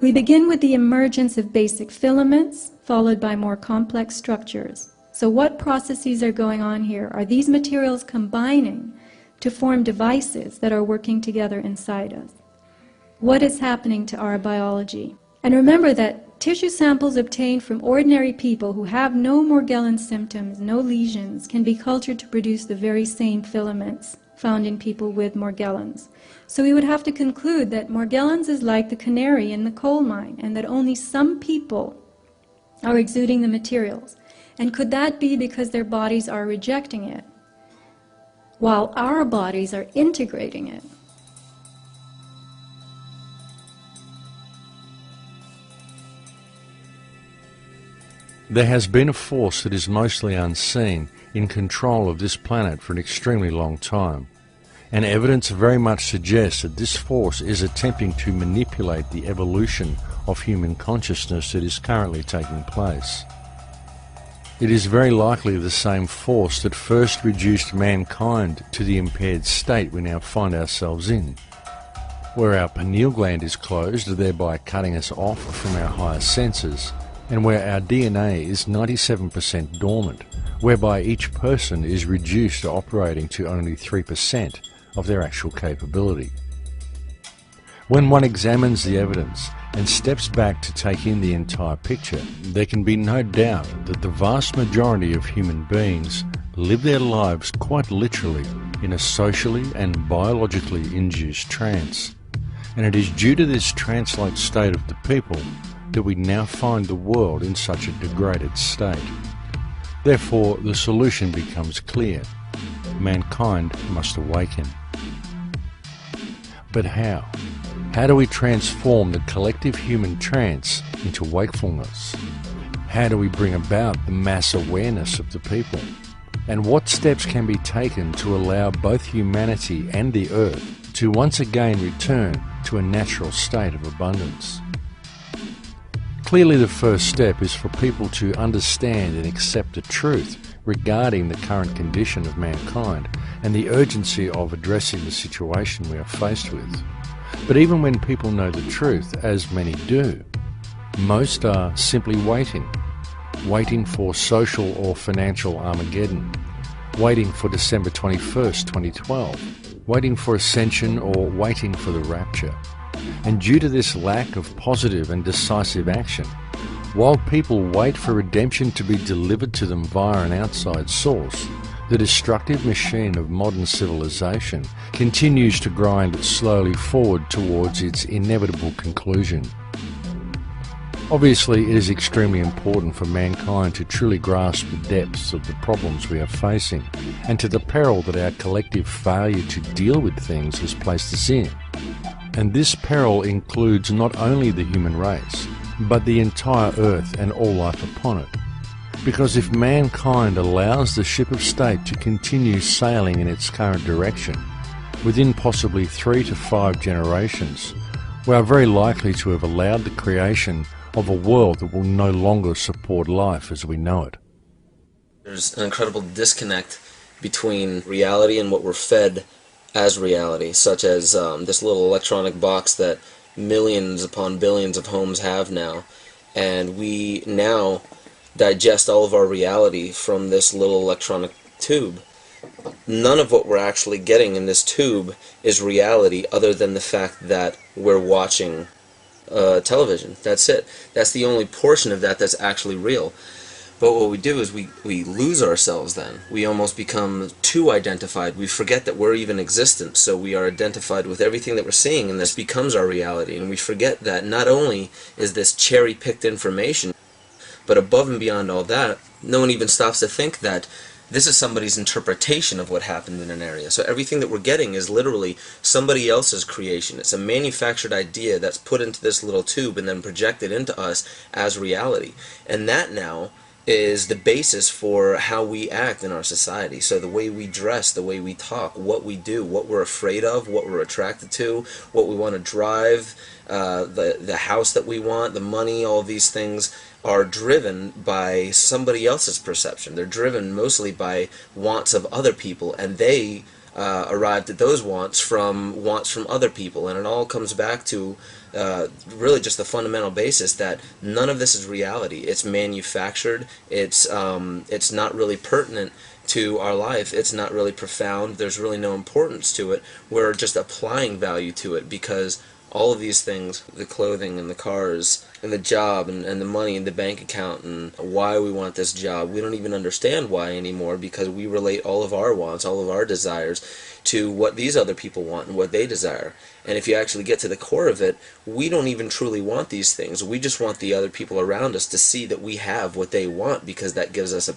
we begin with the emergence of basic filaments, followed by more complex structures. So what processes are going on here? Are these materials combining to form devices that are working together inside us? What is happening to our biology? And remember that Tissue samples obtained from ordinary people who have no Morgellons symptoms, no lesions, can be cultured to produce the very same filaments found in people with Morgellons. So we would have to conclude that Morgellons is like the canary in the coal mine, and that only some people are exuding the materials. And could that be because their bodies are rejecting it, while our bodies are integrating it? There has been a force that is mostly unseen in control of this planet for an extremely long time, and evidence very much suggests that this force is attempting to manipulate the evolution of human consciousness that is currently taking place. It is very likely the same force that first reduced mankind to the impaired state we now find ourselves in, where our pineal gland is closed, thereby cutting us off from our higher senses, and where our DNA is 97% dormant, whereby each person is reduced to operating to only 3% of their actual capability. When one examines the evidence and steps back to take in the entire picture, there can be no doubt that the vast majority of human beings live their lives quite literally in a socially and biologically induced trance. And it is due to this trance-like state of the people that we now find the world in such a degraded state. Therefore, the solution becomes clear. Mankind must awaken. But how? How do we transform the collective human trance into wakefulness? How do we bring about the mass awareness of the people? And what steps can be taken to allow both humanity and the earth to once again return to a natural state of abundance? Clearly, the first step is for people to understand and accept the truth regarding the current condition of mankind and the urgency of addressing the situation we are faced with. But even when people know the truth, as many do, most are simply waiting for social or financial Armageddon, waiting for December 21st, 2012, waiting for ascension, or waiting for the rapture. And due to this lack of positive and decisive action, while people wait for redemption to be delivered to them via an outside source, the destructive machine of modern civilization continues to grind slowly forward towards its inevitable conclusion. Obviously, it is extremely important for mankind to truly grasp the depths of the problems we are facing and to the peril that our collective failure to deal with things has placed us in. And this peril includes not only the human race, but the entire earth and all life upon it. Because if mankind allows the ship of state to continue sailing in its current direction, within possibly 3 to 5 generations, we are very likely to have allowed the creation of a world that will no longer support life as we know it. There's an incredible disconnect between reality and what we're fed as reality, such as this little electronic box that millions upon billions of homes have now, and we now digest all of our reality from this little electronic tube. None of what we're actually getting in this tube is reality other than the fact that we're watching television. That's it. That's the only portion of that that's actually real. But what we do is we lose ourselves then. We almost become too identified. We forget that we're even existent, so we are identified with everything that we're seeing, and this becomes our reality. And we forget that not only is this cherry-picked information, but above and beyond all that, no one even stops to think that this is somebody's interpretation of what happened in an area. So everything that we're getting is literally somebody else's creation. It's a manufactured idea that's put into this little tube and then projected into us as reality. And that now is the basis for how we act in our society. So the way we dress, the way we talk, what we do, what we're afraid of, what we're attracted to, what we want to drive, the house that we want, the money, all these things are driven by somebody else's perception. They're driven mostly by wants of other people, and they arrived at those wants from other people, and it all comes back to really just the fundamental basis that none of this is reality. It's manufactured. It's not really pertinent to our life. It's not really profound. There's really no importance to it. We're just applying value to it because all of these things, the clothing and the cars, the job and the money and the bank account and why we want this job. We don't even understand why anymore, because we relate all of our wants, all of our desires to what these other people want and what they desire. And if you actually get to the core of it, we don't even truly want these things. We just want the other people around us to see that we have what they want, because that gives us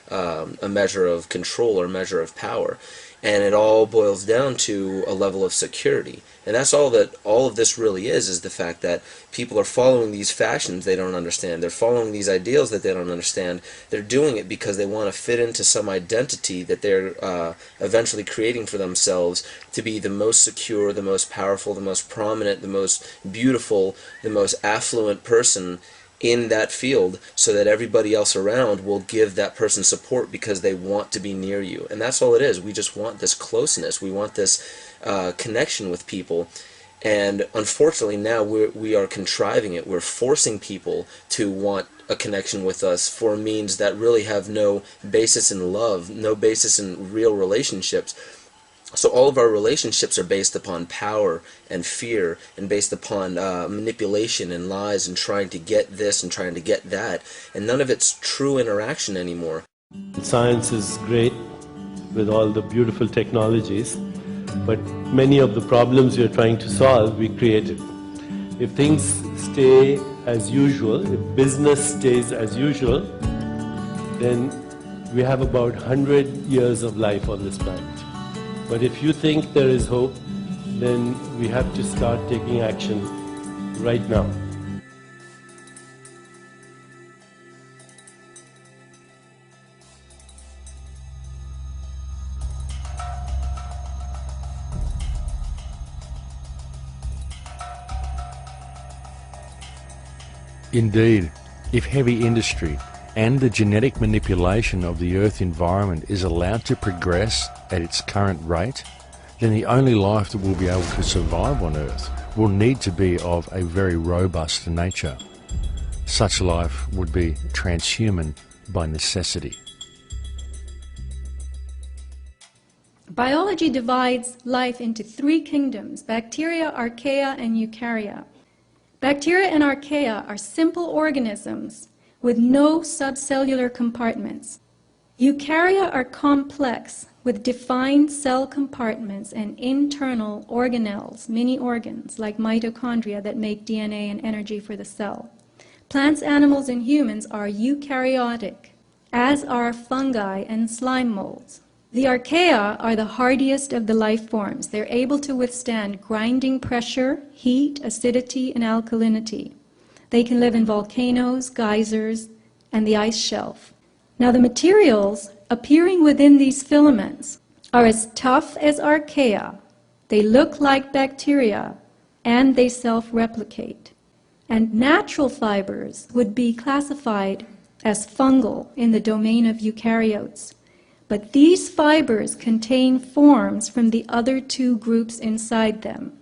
a measure of control or a measure of power. And it all boils down to a level of security. And that's all that all of this really is the fact that people are following these fashions they don't understand. They're following these ideals that they don't understand. They're doing it because they want to fit into some identity that they're eventually creating for themselves to be the most secure, the most powerful, the most prominent, the most beautiful, the most affluent person in that field, so that everybody else around will give that person support because they want to be near you. And that's all it is. We just want this closeness. We want this connection with people. And unfortunately now we are contriving it. We're forcing people to want a connection with us for means that really have no basis in love, no basis in real relationships. So all of our relationships are based upon power and fear, and based upon manipulation and lies and trying to get this and trying to get that. And none of it's true interaction anymore. Science is great with all the beautiful technologies, but many of the problems we are trying to solve, we created. If things stay as usual, if business stays as usual, then we have about 100 years of life on this planet. But if you think there is hope, then we have to start taking action right now. Indeed, if heavy industry and the genetic manipulation of the Earth environment is allowed to progress at its current rate, then the only life that will be able to survive on Earth will need to be of a very robust nature. Such life would be transhuman by necessity. Biology divides life into three kingdoms: bacteria, archaea, and eukarya. Bacteria and archaea are simple organisms with no subcellular compartments. Eukarya are complex, with defined cell compartments and internal organelles, mini organs like mitochondria that make DNA and energy for the cell. Plants, animals, and humans are eukaryotic, as are fungi and slime molds. The archaea are the hardiest of the life forms. They're able to withstand grinding pressure, heat, acidity, and alkalinity. They can live in volcanoes, geysers, and the ice shelf. Now, the materials appearing within these filaments are as tough as archaea. They look like bacteria, and they self-replicate. And natural fibers would be classified as fungal in the domain of eukaryotes. But these fibers contain forms from the other two groups inside them.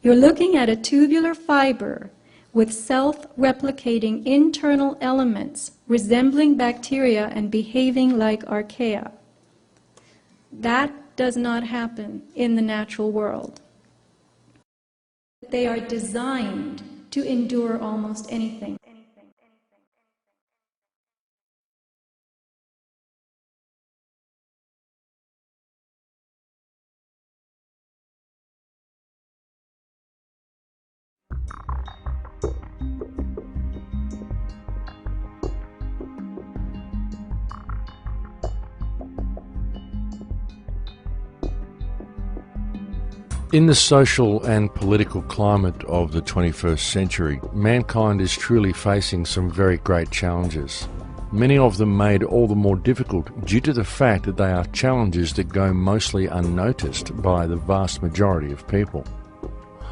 You're looking at a tubular fiber with self-replicating internal elements resembling bacteria and behaving like archaea. That does not happen in the natural world. They are designed to endure almost anything. In the social and political climate of the 21st century, mankind is truly facing some very great challenges. Many of them made all the more difficult due to the fact that they are challenges that go mostly unnoticed by the vast majority of people.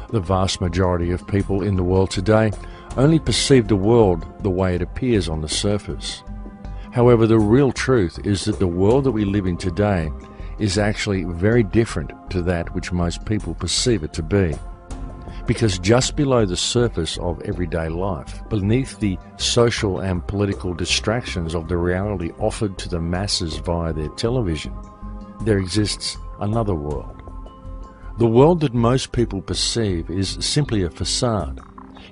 The vast majority of people in the world today only perceive the world the way it appears on the surface. However, the real truth is that the world that we live in today is actually very different to that which most people perceive it to be. Because just below the surface of everyday life, beneath the social and political distractions of the reality offered to the masses via their television, there exists another world. The world that most people perceive is simply a facade.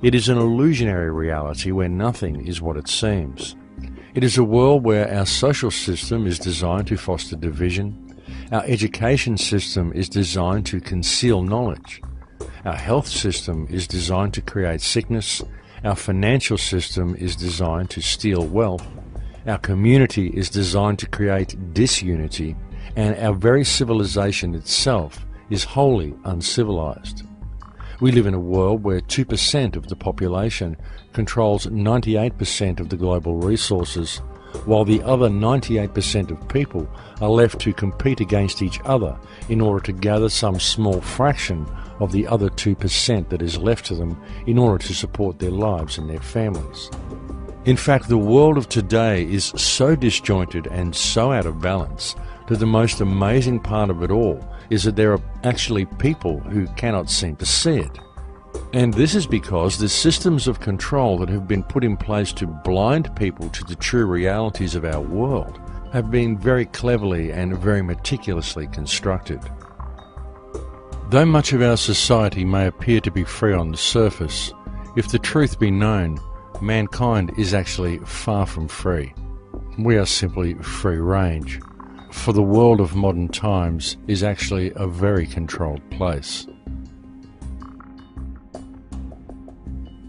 It is an illusionary reality where nothing is what it seems. It is a world where our social system is designed to foster division, our education system is designed to conceal knowledge, our health system is designed to create sickness, our financial system is designed to steal wealth, our community is designed to create disunity, and our very civilization itself is wholly uncivilized. We live in a world where 2% of the population controls 98% of the global resources, while the other 98% of people are left to compete against each other in order to gather some small fraction of the other 2% that is left to them in order to support their lives and their families. In fact, the world of today is so disjointed and so out of balance that the most amazing part of it all is that there are actually people who cannot seem to see it. And this is because the systems of control that have been put in place to blind people to the true realities of our world have been very cleverly and very meticulously constructed. Though much of our society may appear to be free on the surface, if the truth be known, mankind is actually far from free. We are simply free range, for the world of modern times is actually a very controlled place.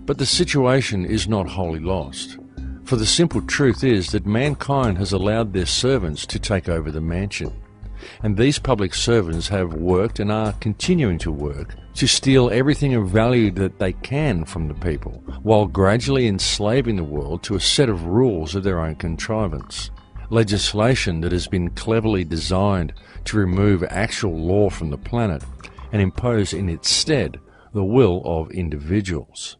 But the situation is not wholly lost, for the simple truth is that mankind has allowed their servants to take over the mansion, and these public servants have worked and are continuing to work to steal everything of value that they can from the people, while gradually enslaving the world to a set of rules of their own contrivance. Legislation that has been cleverly designed to remove actual law from the planet and impose in its stead the will of individuals.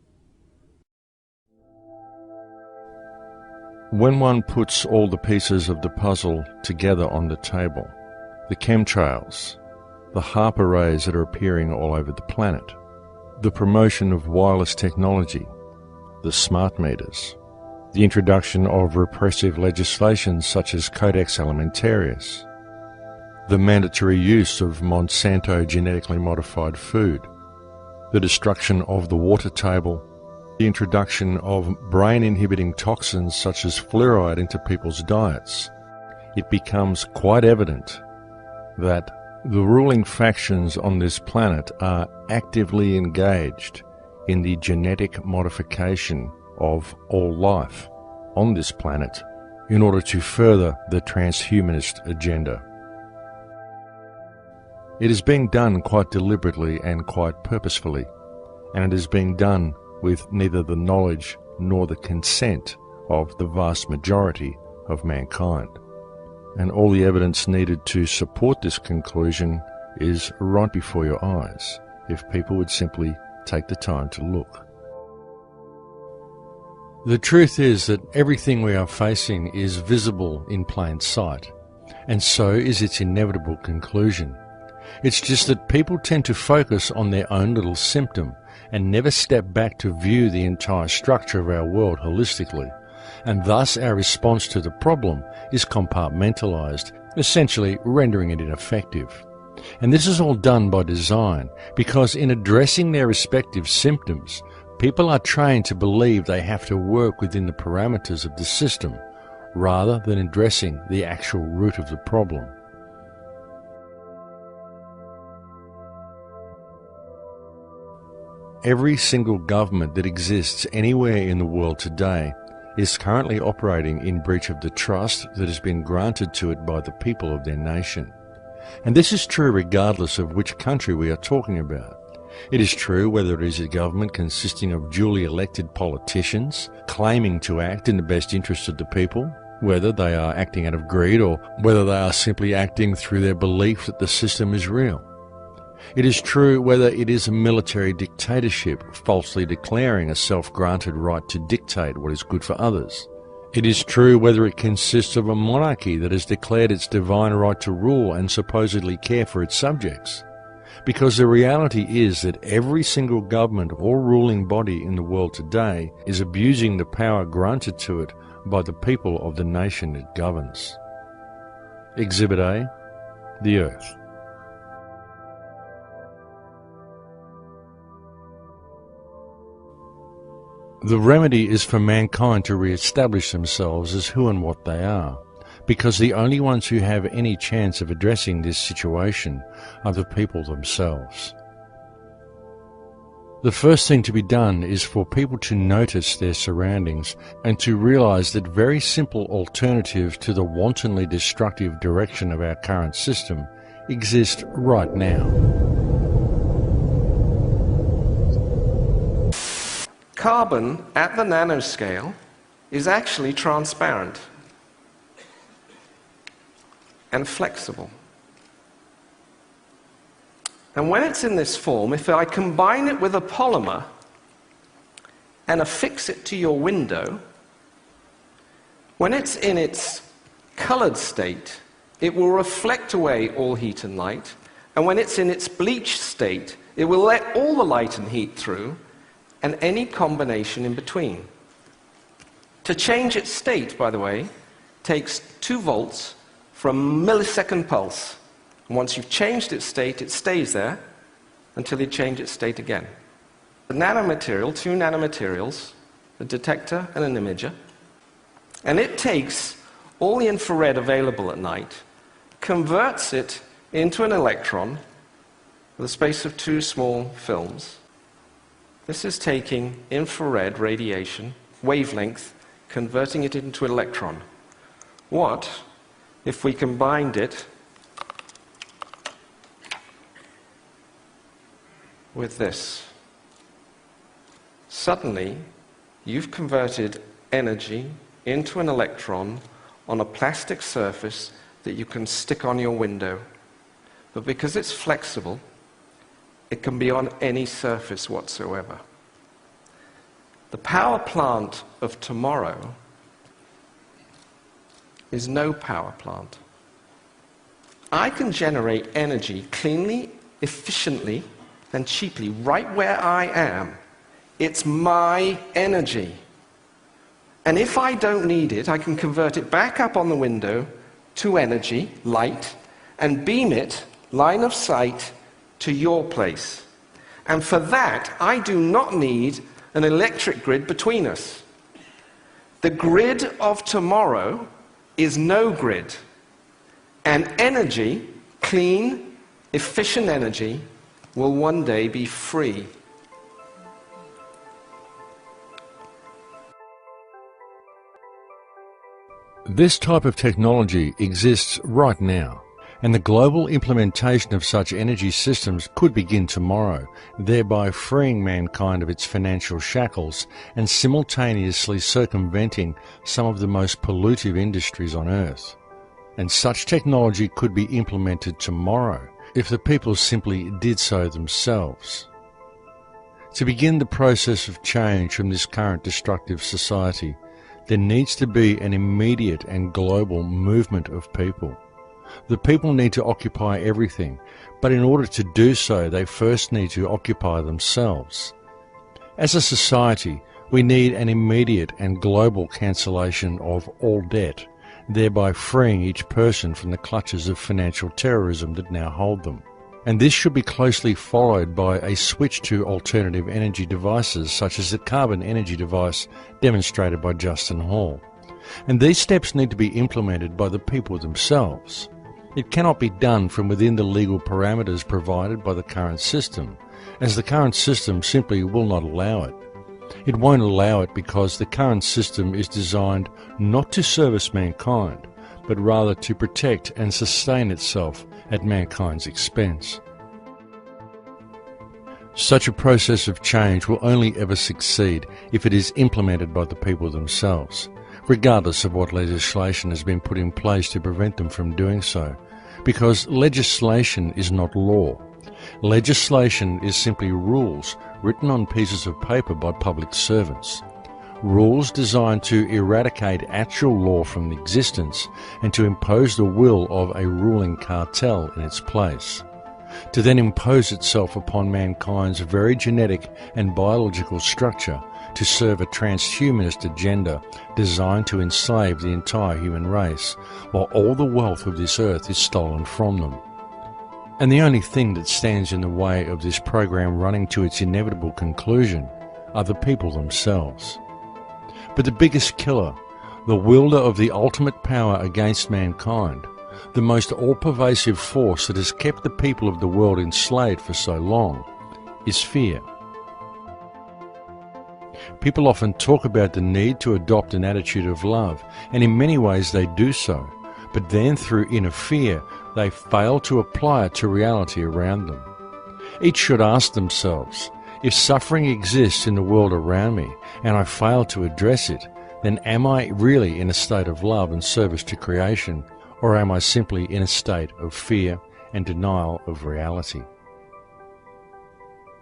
When one puts all the pieces of the puzzle together on the table, the chemtrails, the HAARP arrays that are appearing all over the planet, the promotion of wireless technology, the smart meters, the introduction of repressive legislation such as Codex Alimentarius, the mandatory use of Monsanto genetically modified food, the destruction of the water table, the introduction of brain-inhibiting toxins such as fluoride into people's diets, it becomes quite evident that the ruling factions on this planet are actively engaged in the genetic modification of all life on this planet in order to further the transhumanist agenda. It is being done quite deliberately and quite purposefully, and it is being done with neither the knowledge nor the consent of the vast majority of mankind. And all the evidence needed to support this conclusion is right before your eyes, if people would simply take the time to look. The truth is that everything we are facing is visible in plain sight, and so is its inevitable conclusion. It's just that people tend to focus on their own little symptom and never step back to view the entire structure of our world holistically, and thus our response to the problem is compartmentalized, essentially rendering it ineffective. And this is all done by design, because in addressing their respective symptoms, people are trained to believe they have to work within the parameters of the system, rather than addressing the actual root of the problem. Every single government that exists anywhere in the world today is currently operating in breach of the trust that has been granted to it by the people of their nation. And this is true regardless of which country we are talking about. It is true whether it is a government consisting of duly elected politicians claiming to act in the best interest of the people, whether they are acting out of greed or whether they are simply acting through their belief that the system is real. It is true whether it is a military dictatorship falsely declaring a self-granted right to dictate what is good for others. It is true whether it consists of a monarchy that has declared its divine right to rule and supposedly care for its subjects. Because the reality is that every single government or ruling body in the world today is abusing the power granted to it by the people of the nation it governs. Exhibit A, the Earth. The remedy is for mankind to re-establish themselves as who and what they are, because the only ones who have any chance of addressing this situation are the people themselves. The first thing to be done is for people to notice their surroundings and to realize that very simple alternatives to the wantonly destructive direction of our current system exist right now. Carbon at the nanoscale is actually transparent and flexible. And when it's in this form, if I combine it with a polymer and affix it to your window, when it's in its colored state, it will reflect away all heat and light, and when it's in its bleached state, it will let all the light and heat through, and any combination in between. To change its state, by the way, takes 2 volts for a millisecond pulse. And once you've changed its state, it stays there until you change its state again. The nanomaterial, 2 nanomaterials, a detector and an imager, and it takes all the infrared available at night, converts it into an electron with a space of 2 small films. This is taking infrared radiation, wavelength, converting it into an electron. What if we combined it with this? Suddenly, you've converted energy into an electron on a plastic surface that you can stick on your window. But because it's flexible, it can be on any surface whatsoever. The power plant of tomorrow is no power plant. I can generate energy cleanly, efficiently, and cheaply right where I am. It's my energy. And if I don't need it, I can convert it back up on the window to energy, light, and beam it, line of sight, to your place. And for that, I do not need an electric grid between us. The grid of tomorrow is no grid. And energy, clean, efficient energy, will one day be free. This type of technology exists right now, and the global implementation of such energy systems could begin tomorrow, thereby freeing mankind of its financial shackles and simultaneously circumventing some of the most pollutive industries on Earth. And such technology could be implemented tomorrow if the people simply did so themselves. To begin the process of change from this current destructive society, there needs to be an immediate and global movement of people. The people need to occupy everything, but in order to do so, they first need to occupy themselves. As a society, we need an immediate and global cancellation of all debt, thereby freeing each person from the clutches of financial terrorism that now hold them. And this should be closely followed by a switch to alternative energy devices such as the carbon energy device demonstrated by Justin Hall. And these steps need to be implemented by the people themselves. It cannot be done from within the legal parameters provided by the current system, as the current system simply will not allow it. It won't allow it because the current system is designed not to service mankind, but rather to protect and sustain itself at mankind's expense. Such a process of change will only ever succeed if it is implemented by the people themselves, regardless of what legislation has been put in place to prevent them from doing so, because legislation is not law. Legislation is simply rules written on pieces of paper by public servants. Rules designed to eradicate actual law from existence and to impose the will of a ruling cartel in its place, to then impose itself upon mankind's very genetic and biological structure to serve a transhumanist agenda designed to enslave the entire human race, while all the wealth of this earth is stolen from them. And the only thing that stands in the way of this program running to its inevitable conclusion are the people themselves. But the biggest killer, the wielder of the ultimate power against mankind, the most all-pervasive force that has kept the people of the world enslaved for so long, is fear. People often talk about the need to adopt an attitude of love, and in many ways they do so, but then through inner fear, they fail to apply it to reality around them. Each should ask themselves, if suffering exists in the world around me and I fail to address it, then am I really in a state of love and service to creation, or am I simply in a state of fear and denial of reality?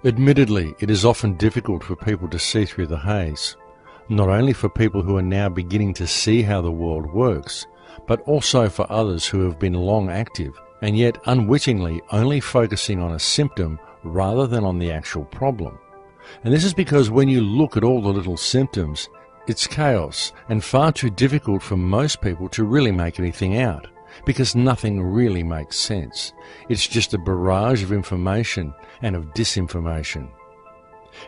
Admittedly, it is often difficult for people to see through the haze, not only for people who are now beginning to see how the world works, but also for others who have been long active and yet unwittingly only focusing on a symptom rather than on the actual problem. And this is because when you look at all the little symptoms, it's chaos and far too difficult for most people to really make anything out, because nothing really makes sense. It's just a barrage of information and of disinformation.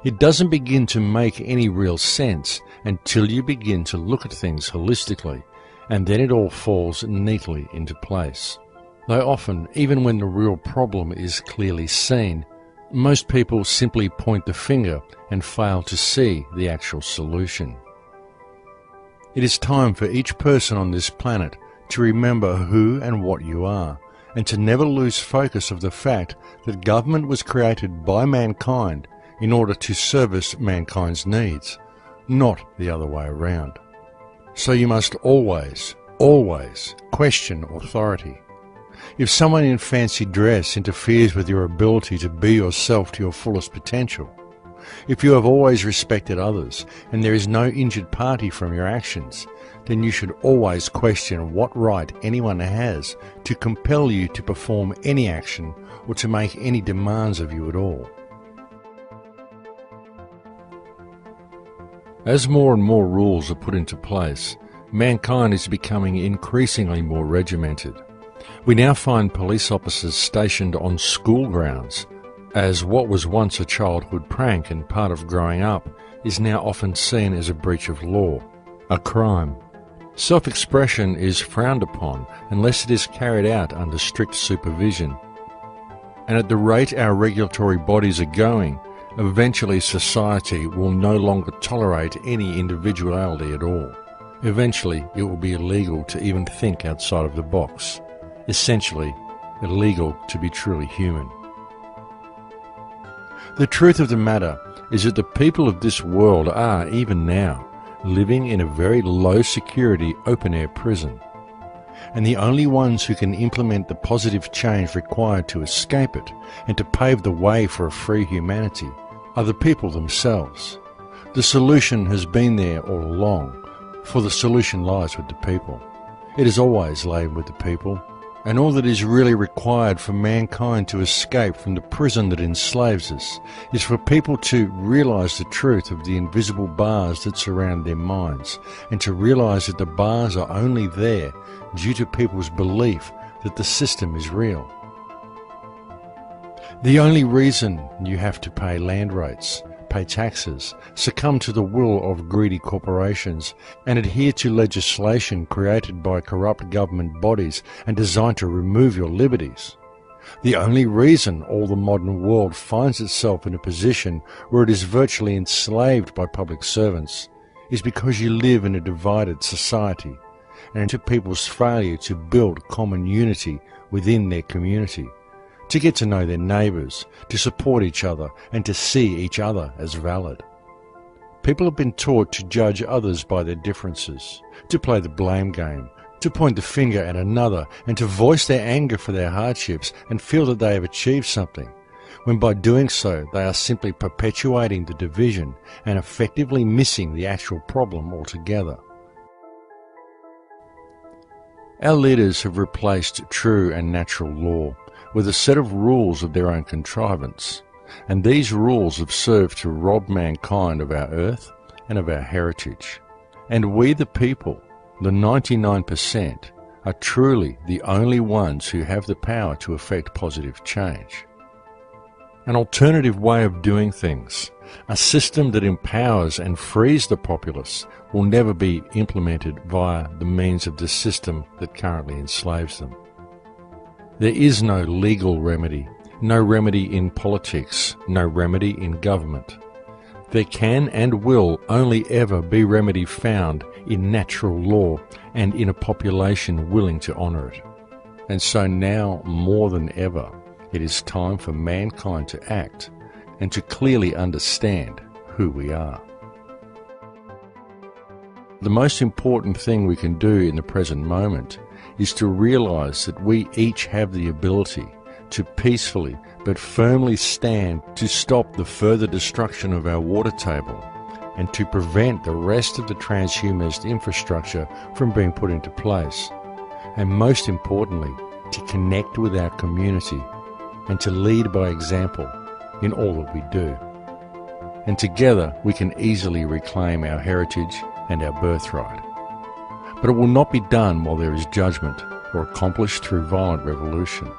It doesn't begin to make any real sense until you begin to look at things holistically, and then it all falls neatly into place. Though often, even when the real problem is clearly seen, most people simply point the finger and fail to see the actual solution. It is time for each person on this planet to remember who and what you are, and to never lose focus of the fact that government was created by mankind in order to service mankind's needs, not the other way around. So you must always, always question authority. If someone in fancy dress interferes with your ability to be yourself to your fullest potential, if you have always respected others and there is no injured party from your actions, then you should always question what right anyone has to compel you to perform any action or to make any demands of you at all. As more and more rules are put into place, mankind is becoming increasingly more regimented. We now find police officers stationed on school grounds, as what was once a childhood prank and part of growing up is now often seen as a breach of law, a crime. Self-expression is frowned upon unless it is carried out under strict supervision. And at the rate our regulatory bodies are going, eventually society will no longer tolerate any individuality at all. Eventually it will be illegal to even think outside of the box. Essentially, illegal to be truly human. The truth of the matter is that the people of this world are, even now, living in a very low-security open-air prison. And the only ones who can implement the positive change required to escape it and to pave the way for a free humanity are the people themselves. The solution has been there all along, for the solution lies with the people. It has always lain with the people. And all that is really required for mankind to escape from the prison that enslaves us is for people to realize the truth of the invisible bars that surround their minds, and to realize that the bars are only there due to people's belief that the system is real. The only reason you have to pay land rates, pay taxes, succumb to the will of greedy corporations, and adhere to legislation created by corrupt government bodies and designed to remove your liberties. The only reason all the modern world finds itself in a position where it is virtually enslaved by public servants is because you live in a divided society, and to people's failure to build common unity within their community, to get to know their neighbours, to support each other, and to see each other as valid. People have been taught to judge others by their differences, to play the blame game, to point the finger at another, and to voice their anger for their hardships and feel that they have achieved something, when by doing so they are simply perpetuating the division and effectively missing the actual problem altogether. Our leaders have replaced true and natural law with a set of rules of their own contrivance, and these rules have served to rob mankind of our earth and of our heritage. And we the people, the 99%, are truly the only ones who have the power to effect positive change. an alternative way of doing things, a system that empowers and frees the populace, will never be implemented via the means of the system that currently enslaves them. There is no legal remedy, no remedy in politics, no remedy in government. There can and will only ever be remedy found in natural law and in a population willing to honour it. And so now, more than ever, it is time for mankind to act and to clearly understand who we are. The most important thing we can do in the present moment is to realise that we each have the ability to peacefully but firmly stand to stop the further destruction of our water table and to prevent the rest of the transhumanist infrastructure from being put into place. And most importantly, to connect with our community and to lead by example in all that we do. And together we can easily reclaim our heritage and our birthright. But it will not be done while there is judgment or accomplished through violent revolution.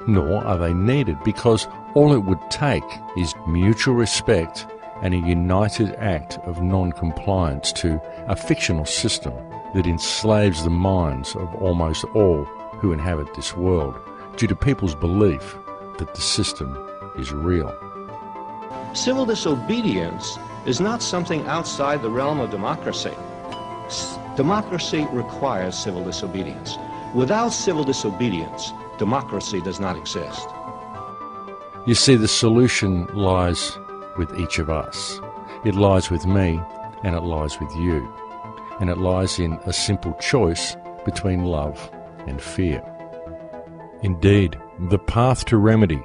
Nor are they needed, because all it would take is mutual respect and a united act of non-compliance to a fictional system that enslaves the minds of almost all who inhabit this world due to people's belief that the system is real. Civil disobedience is not something outside the realm of democracy. Democracy requires civil disobedience. Without civil disobedience, democracy does not exist. You see, the solution lies with each of us. It lies with me, and it lies with you. And it lies in a simple choice between love and fear. Indeed, the path to remedy,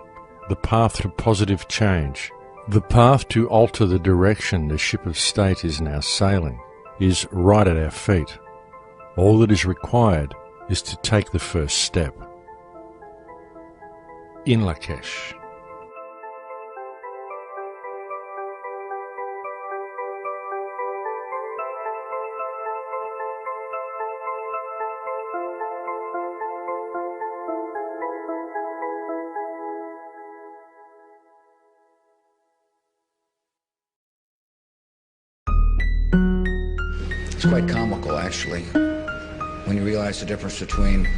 the path to positive change, the path to alter the direction the ship of state is now sailing is right at our feet. All that is required is to take the first step. In Lakesh. It's quite comical, actually, when you realize the difference between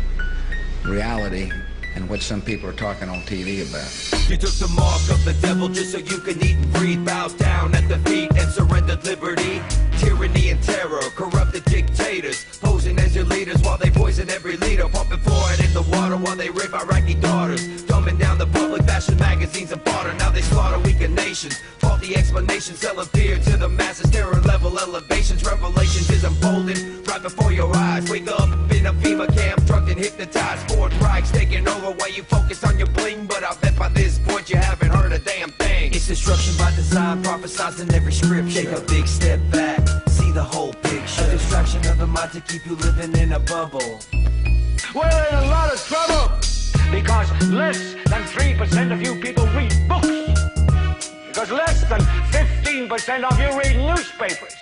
reality and what some people are talking on TV about. You took the mark of the devil just so you could eat and breathe. Bow down at the feet and surrendered liberty. Tyranny and terror, corrupted dictators, posing as your leaders while they poison every leader. Pumping fluoride in the water while they rape Iraqi daughters. Dumbing down the public, fashion magazines and barter. Now they slaughter weaker nations. Faulty explanations, selling fear to the masses. Terror level elevations, revelations is unfolding right before your eyes. Wake up in a FEMA camp, drugged and hypnotized. Fourth Reich's taking over while you focus on your bling. But I bet by this point you haven't heard a damn thing. It's destruction by design, prophesized in every scripture. Take a big step back, see the whole picture. A distraction of the mind to keep you living in a bubble. We're in a lot of trouble because less than 3% of you people read books. Because less than 15% of you read newspapers.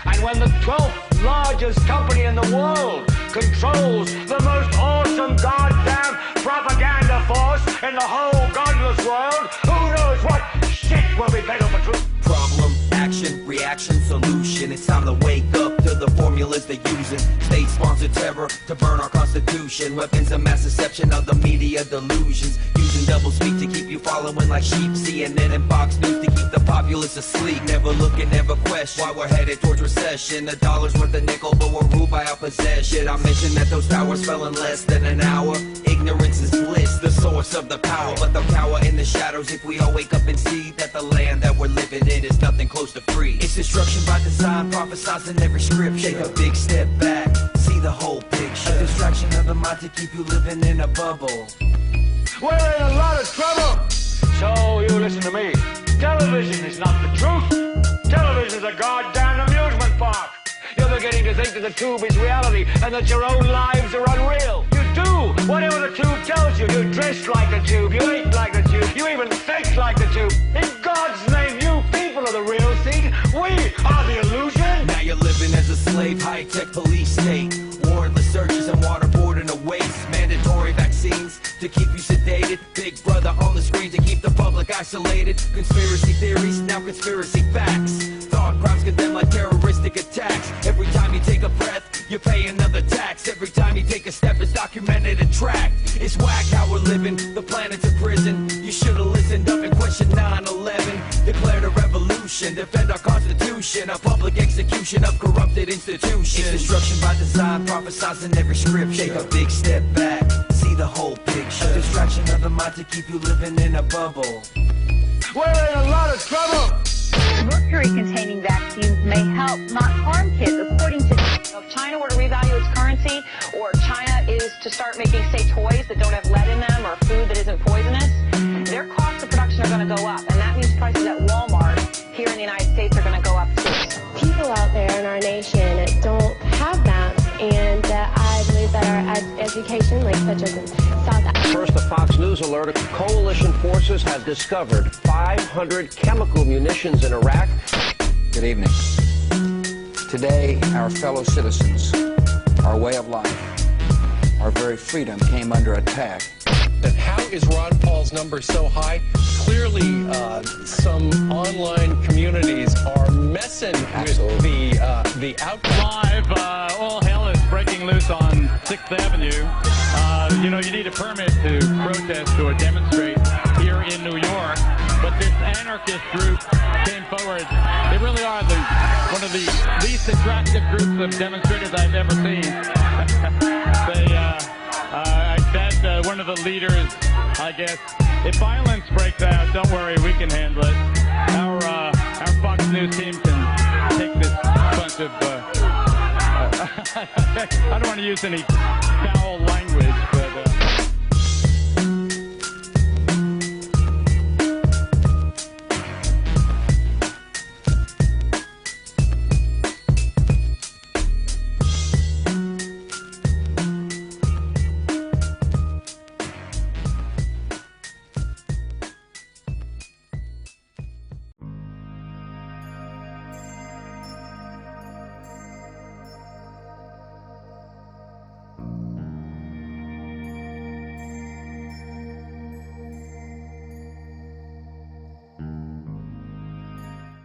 And when the 12th largest company in the world controls the most awesome goddamn propaganda force in the whole godless world, who knows what shit will be peddled for truth? Problem, action, reaction, solution. It's time to wake up to the formulas they're using. State-sponsored terror to burn our constitution. Weapons of mass deception of the media delusions. Using double speak to keep you following like sheep. CNN and Fox News to keep the populace asleep. Never look and never question why we're headed towards recession. The dollar's worth a nickel, but we're ruled by our possession. I mentioned that those towers fell in less than an hour. Ignorance is bliss, the source of the power. But they'll cower in the shadows if we all wake up and see that the land that we're living in is nothing close to free. It's destruction by design, prophesized in every scripture. Take a big step back, see the whole picture. A distraction of the mind to keep you living in a bubble. We're in a lot of trouble. So you listen to me. Television is not the truth. Television is a goddamn amusement park. You're beginning to think that the tube is reality and that your own lives are unreal. You do whatever the tube tells you. You dress like the tube, you eat like the tube, you even think like the tube. In God's name, you people are the real thing. We are the illusion. Now you're living as a slave, high-tech police state. Warrantless searches and waterboarding a waste. Mandatory vaccines to keep you sedated. Big brother on the screen to keep the public isolated. Conspiracy theories, now conspiracy facts. Thought crimes condemned like terroristic attacks. Every time you take a breath, you pay another tax. Every time you take a step, it's documented and tracked. It's whack how we're living, the planet's a prison. You should've listened up and questioned 9/11. Declared a revolution, defend our constitution. A public execution of corrupted institutions. It's destruction by design, prophesizing every scripture. Take a big step back, see the whole picture. A distraction of the mind to keep you living in a bubble. We're in a lot of trouble. Mercury-containing vaccines may help, not harm kids, according to... If China were to revalue its currency, or China is to start making, say, toys that don't have lead in them, or food that isn't poisonous, their costs of production are going to go up, and that means prices at Walmart here in the United States are going to go up too. People out there in our nation don't have that, and I believe that our education, like such as in South Africa. First, a Fox News alert, coalition forces have discovered 500 chemical munitions in Iraq. Good evening. Today, our fellow citizens, our way of life, our very freedom came under attack. That how is Ron Paul's number so high? Clearly, some online communities are messing with the outcome. Live, all hell is breaking loose on 6th Avenue. You know, you need a permit to protest or demonstrate here in New York, but this anarchist group came forward. They really are one of the least attractive groups of demonstrators I've ever seen. One of the leaders, I guess, if violence breaks out, don't worry, we can handle it. Our Fox News team can take this bunch of, I don't want to use any foul language,